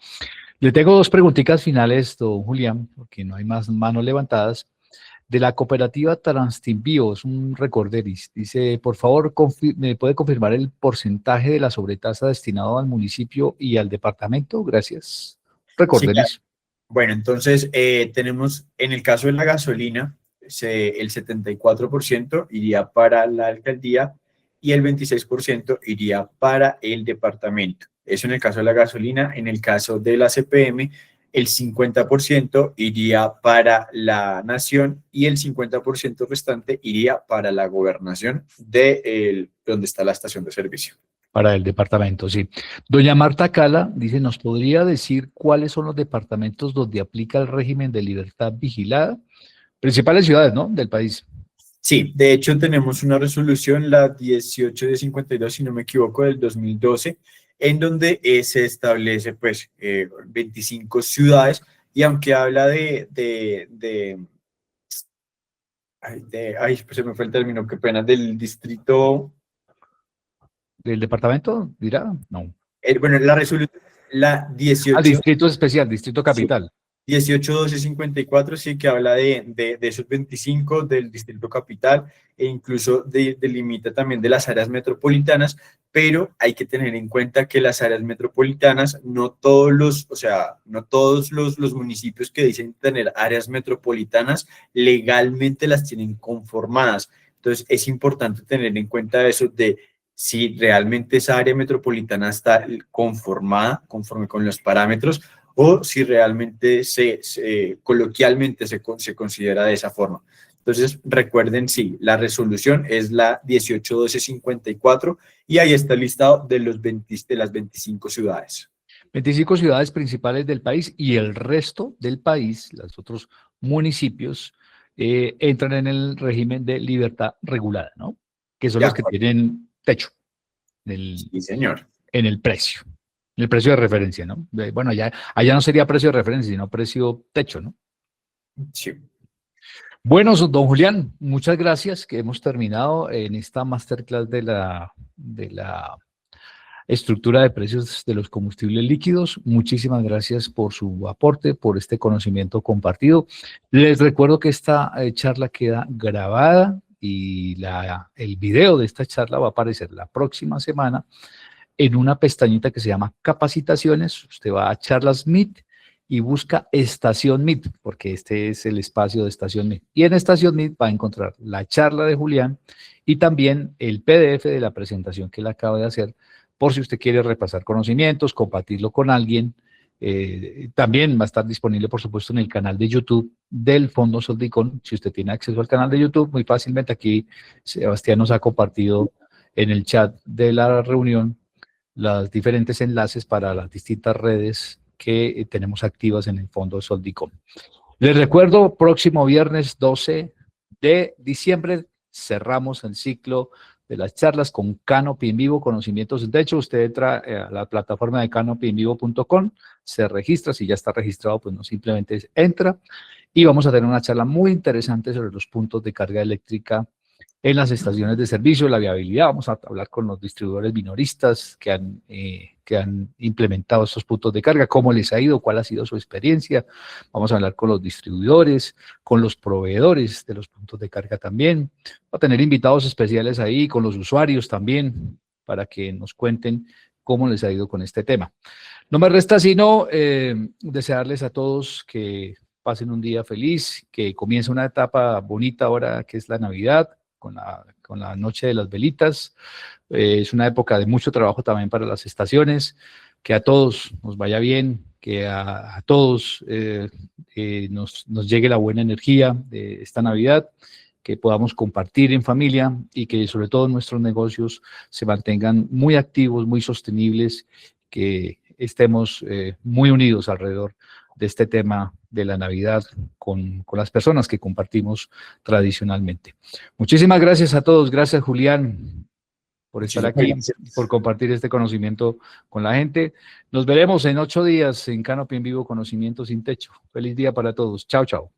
Le tengo dos preguntitas finales, don Julián, porque no hay más manos levantadas. De la cooperativa Transtinvío, es un recorderis. Dice, por favor, ¿me puede confirmar el porcentaje de la sobretasa destinado al municipio y al departamento? Gracias. Recorderis. Sí, bueno, entonces tenemos en el caso de la gasolina, el 74% iría para la alcaldía y el 26% iría para el departamento. Eso en el caso de la gasolina. En el caso de la CPM, el 50% iría para la nación y el 50% restante iría para la gobernación de donde está la estación de servicio. Para el departamento, sí. Doña Marta Cala dice, ¿nos podría decir cuáles son los departamentos donde aplica el régimen de libertad vigilada? Principales ciudades, ¿no? Del país. Sí, de hecho tenemos una resolución, la 18 de 52, si no me equivoco, del 2012, en donde se establece pues 25 ciudades y aunque habla ay, pues se me fue el término, qué pena, del distrito. ¿Del departamento? ¿Dirá? No. Bueno, la resolución, la 18. Distrito especial, distrito Sí, capital. 18-12-54, sí, que habla de esos 25 del Distrito Capital e incluso delimita también de las áreas metropolitanas, pero hay que tener en cuenta que las áreas metropolitanas, no todos los, o sea, no todos los municipios que dicen tener áreas metropolitanas legalmente las tienen conformadas. Entonces, es importante tener en cuenta eso de si realmente esa área metropolitana está conformada conforme con los parámetros o si realmente coloquialmente se considera de esa forma. Entonces, recuerden, sí, la resolución es la 18-12-54 y ahí está el listado de las 25 ciudades. 25 ciudades principales del país y el resto del país, los otros municipios, entran en el régimen de libertad regulada, ¿no? Que son los que tienen techo Sí, señor. en el precio de referencia, ¿no? Bueno, allá no sería precio de referencia, sino precio techo, ¿no? Sí. Bueno, don Julián, muchas gracias, que hemos terminado en esta masterclass de la estructura de precios de los combustibles líquidos. Muchísimas gracias por su aporte, por este conocimiento compartido. Les recuerdo que esta charla queda grabada y el video de esta charla va a aparecer la próxima semana en una pestañita que se llama Capacitaciones. Usted va a Charlas Meet y busca Estación Meet, porque este es el espacio de Estación Meet. Y en Estación Meet va a encontrar la charla de Julián y también el PDF de la presentación que él acaba de hacer, por si usted quiere repasar conocimientos, compartirlo con alguien. También va a estar disponible, por supuesto, en el canal de YouTube del Fondo Soldicón. Si usted tiene acceso al canal de YouTube, muy fácilmente aquí Sebastián nos ha compartido en el chat de la reunión los diferentes enlaces para las distintas redes que tenemos activas en el Fondo Soldicom. Les recuerdo, próximo viernes 12 de diciembre cerramos el ciclo de las charlas con Canopy en Vivo, Conocimientos en Techo. Usted entra a la plataforma de canopyenvivo.com, se registra, si ya está registrado, pues no, simplemente entra, y vamos a tener una charla muy interesante sobre los puntos de carga eléctrica en las estaciones de servicio, la viabilidad. Vamos a hablar con los distribuidores minoristas que han implementado estos puntos de carga, cómo les ha ido, cuál ha sido su experiencia. Vamos a hablar con los distribuidores, con los proveedores de los puntos de carga también. Va a tener invitados especiales ahí, con los usuarios también, para que nos cuenten cómo les ha ido con este tema. No me resta sino desearles a todos que pasen un día feliz, que comience una etapa bonita ahora que es la Navidad, con la noche de las velitas. Es una época de mucho trabajo también para las estaciones. Que a todos nos vaya bien, que a todos nos llegue la buena energía de esta Navidad, que podamos compartir en familia y que sobre todo nuestros negocios se mantengan muy activos, muy sostenibles, que estemos muy unidos alrededor de este tema de la Navidad con las personas que compartimos tradicionalmente. Muchísimas gracias a todos. Gracias, Julián, por estar aquí, por compartir este conocimiento con la gente. Nos veremos en 8 días en Canopy en Vivo, Conocimiento sin Techo. Feliz día para todos. Chao, chao.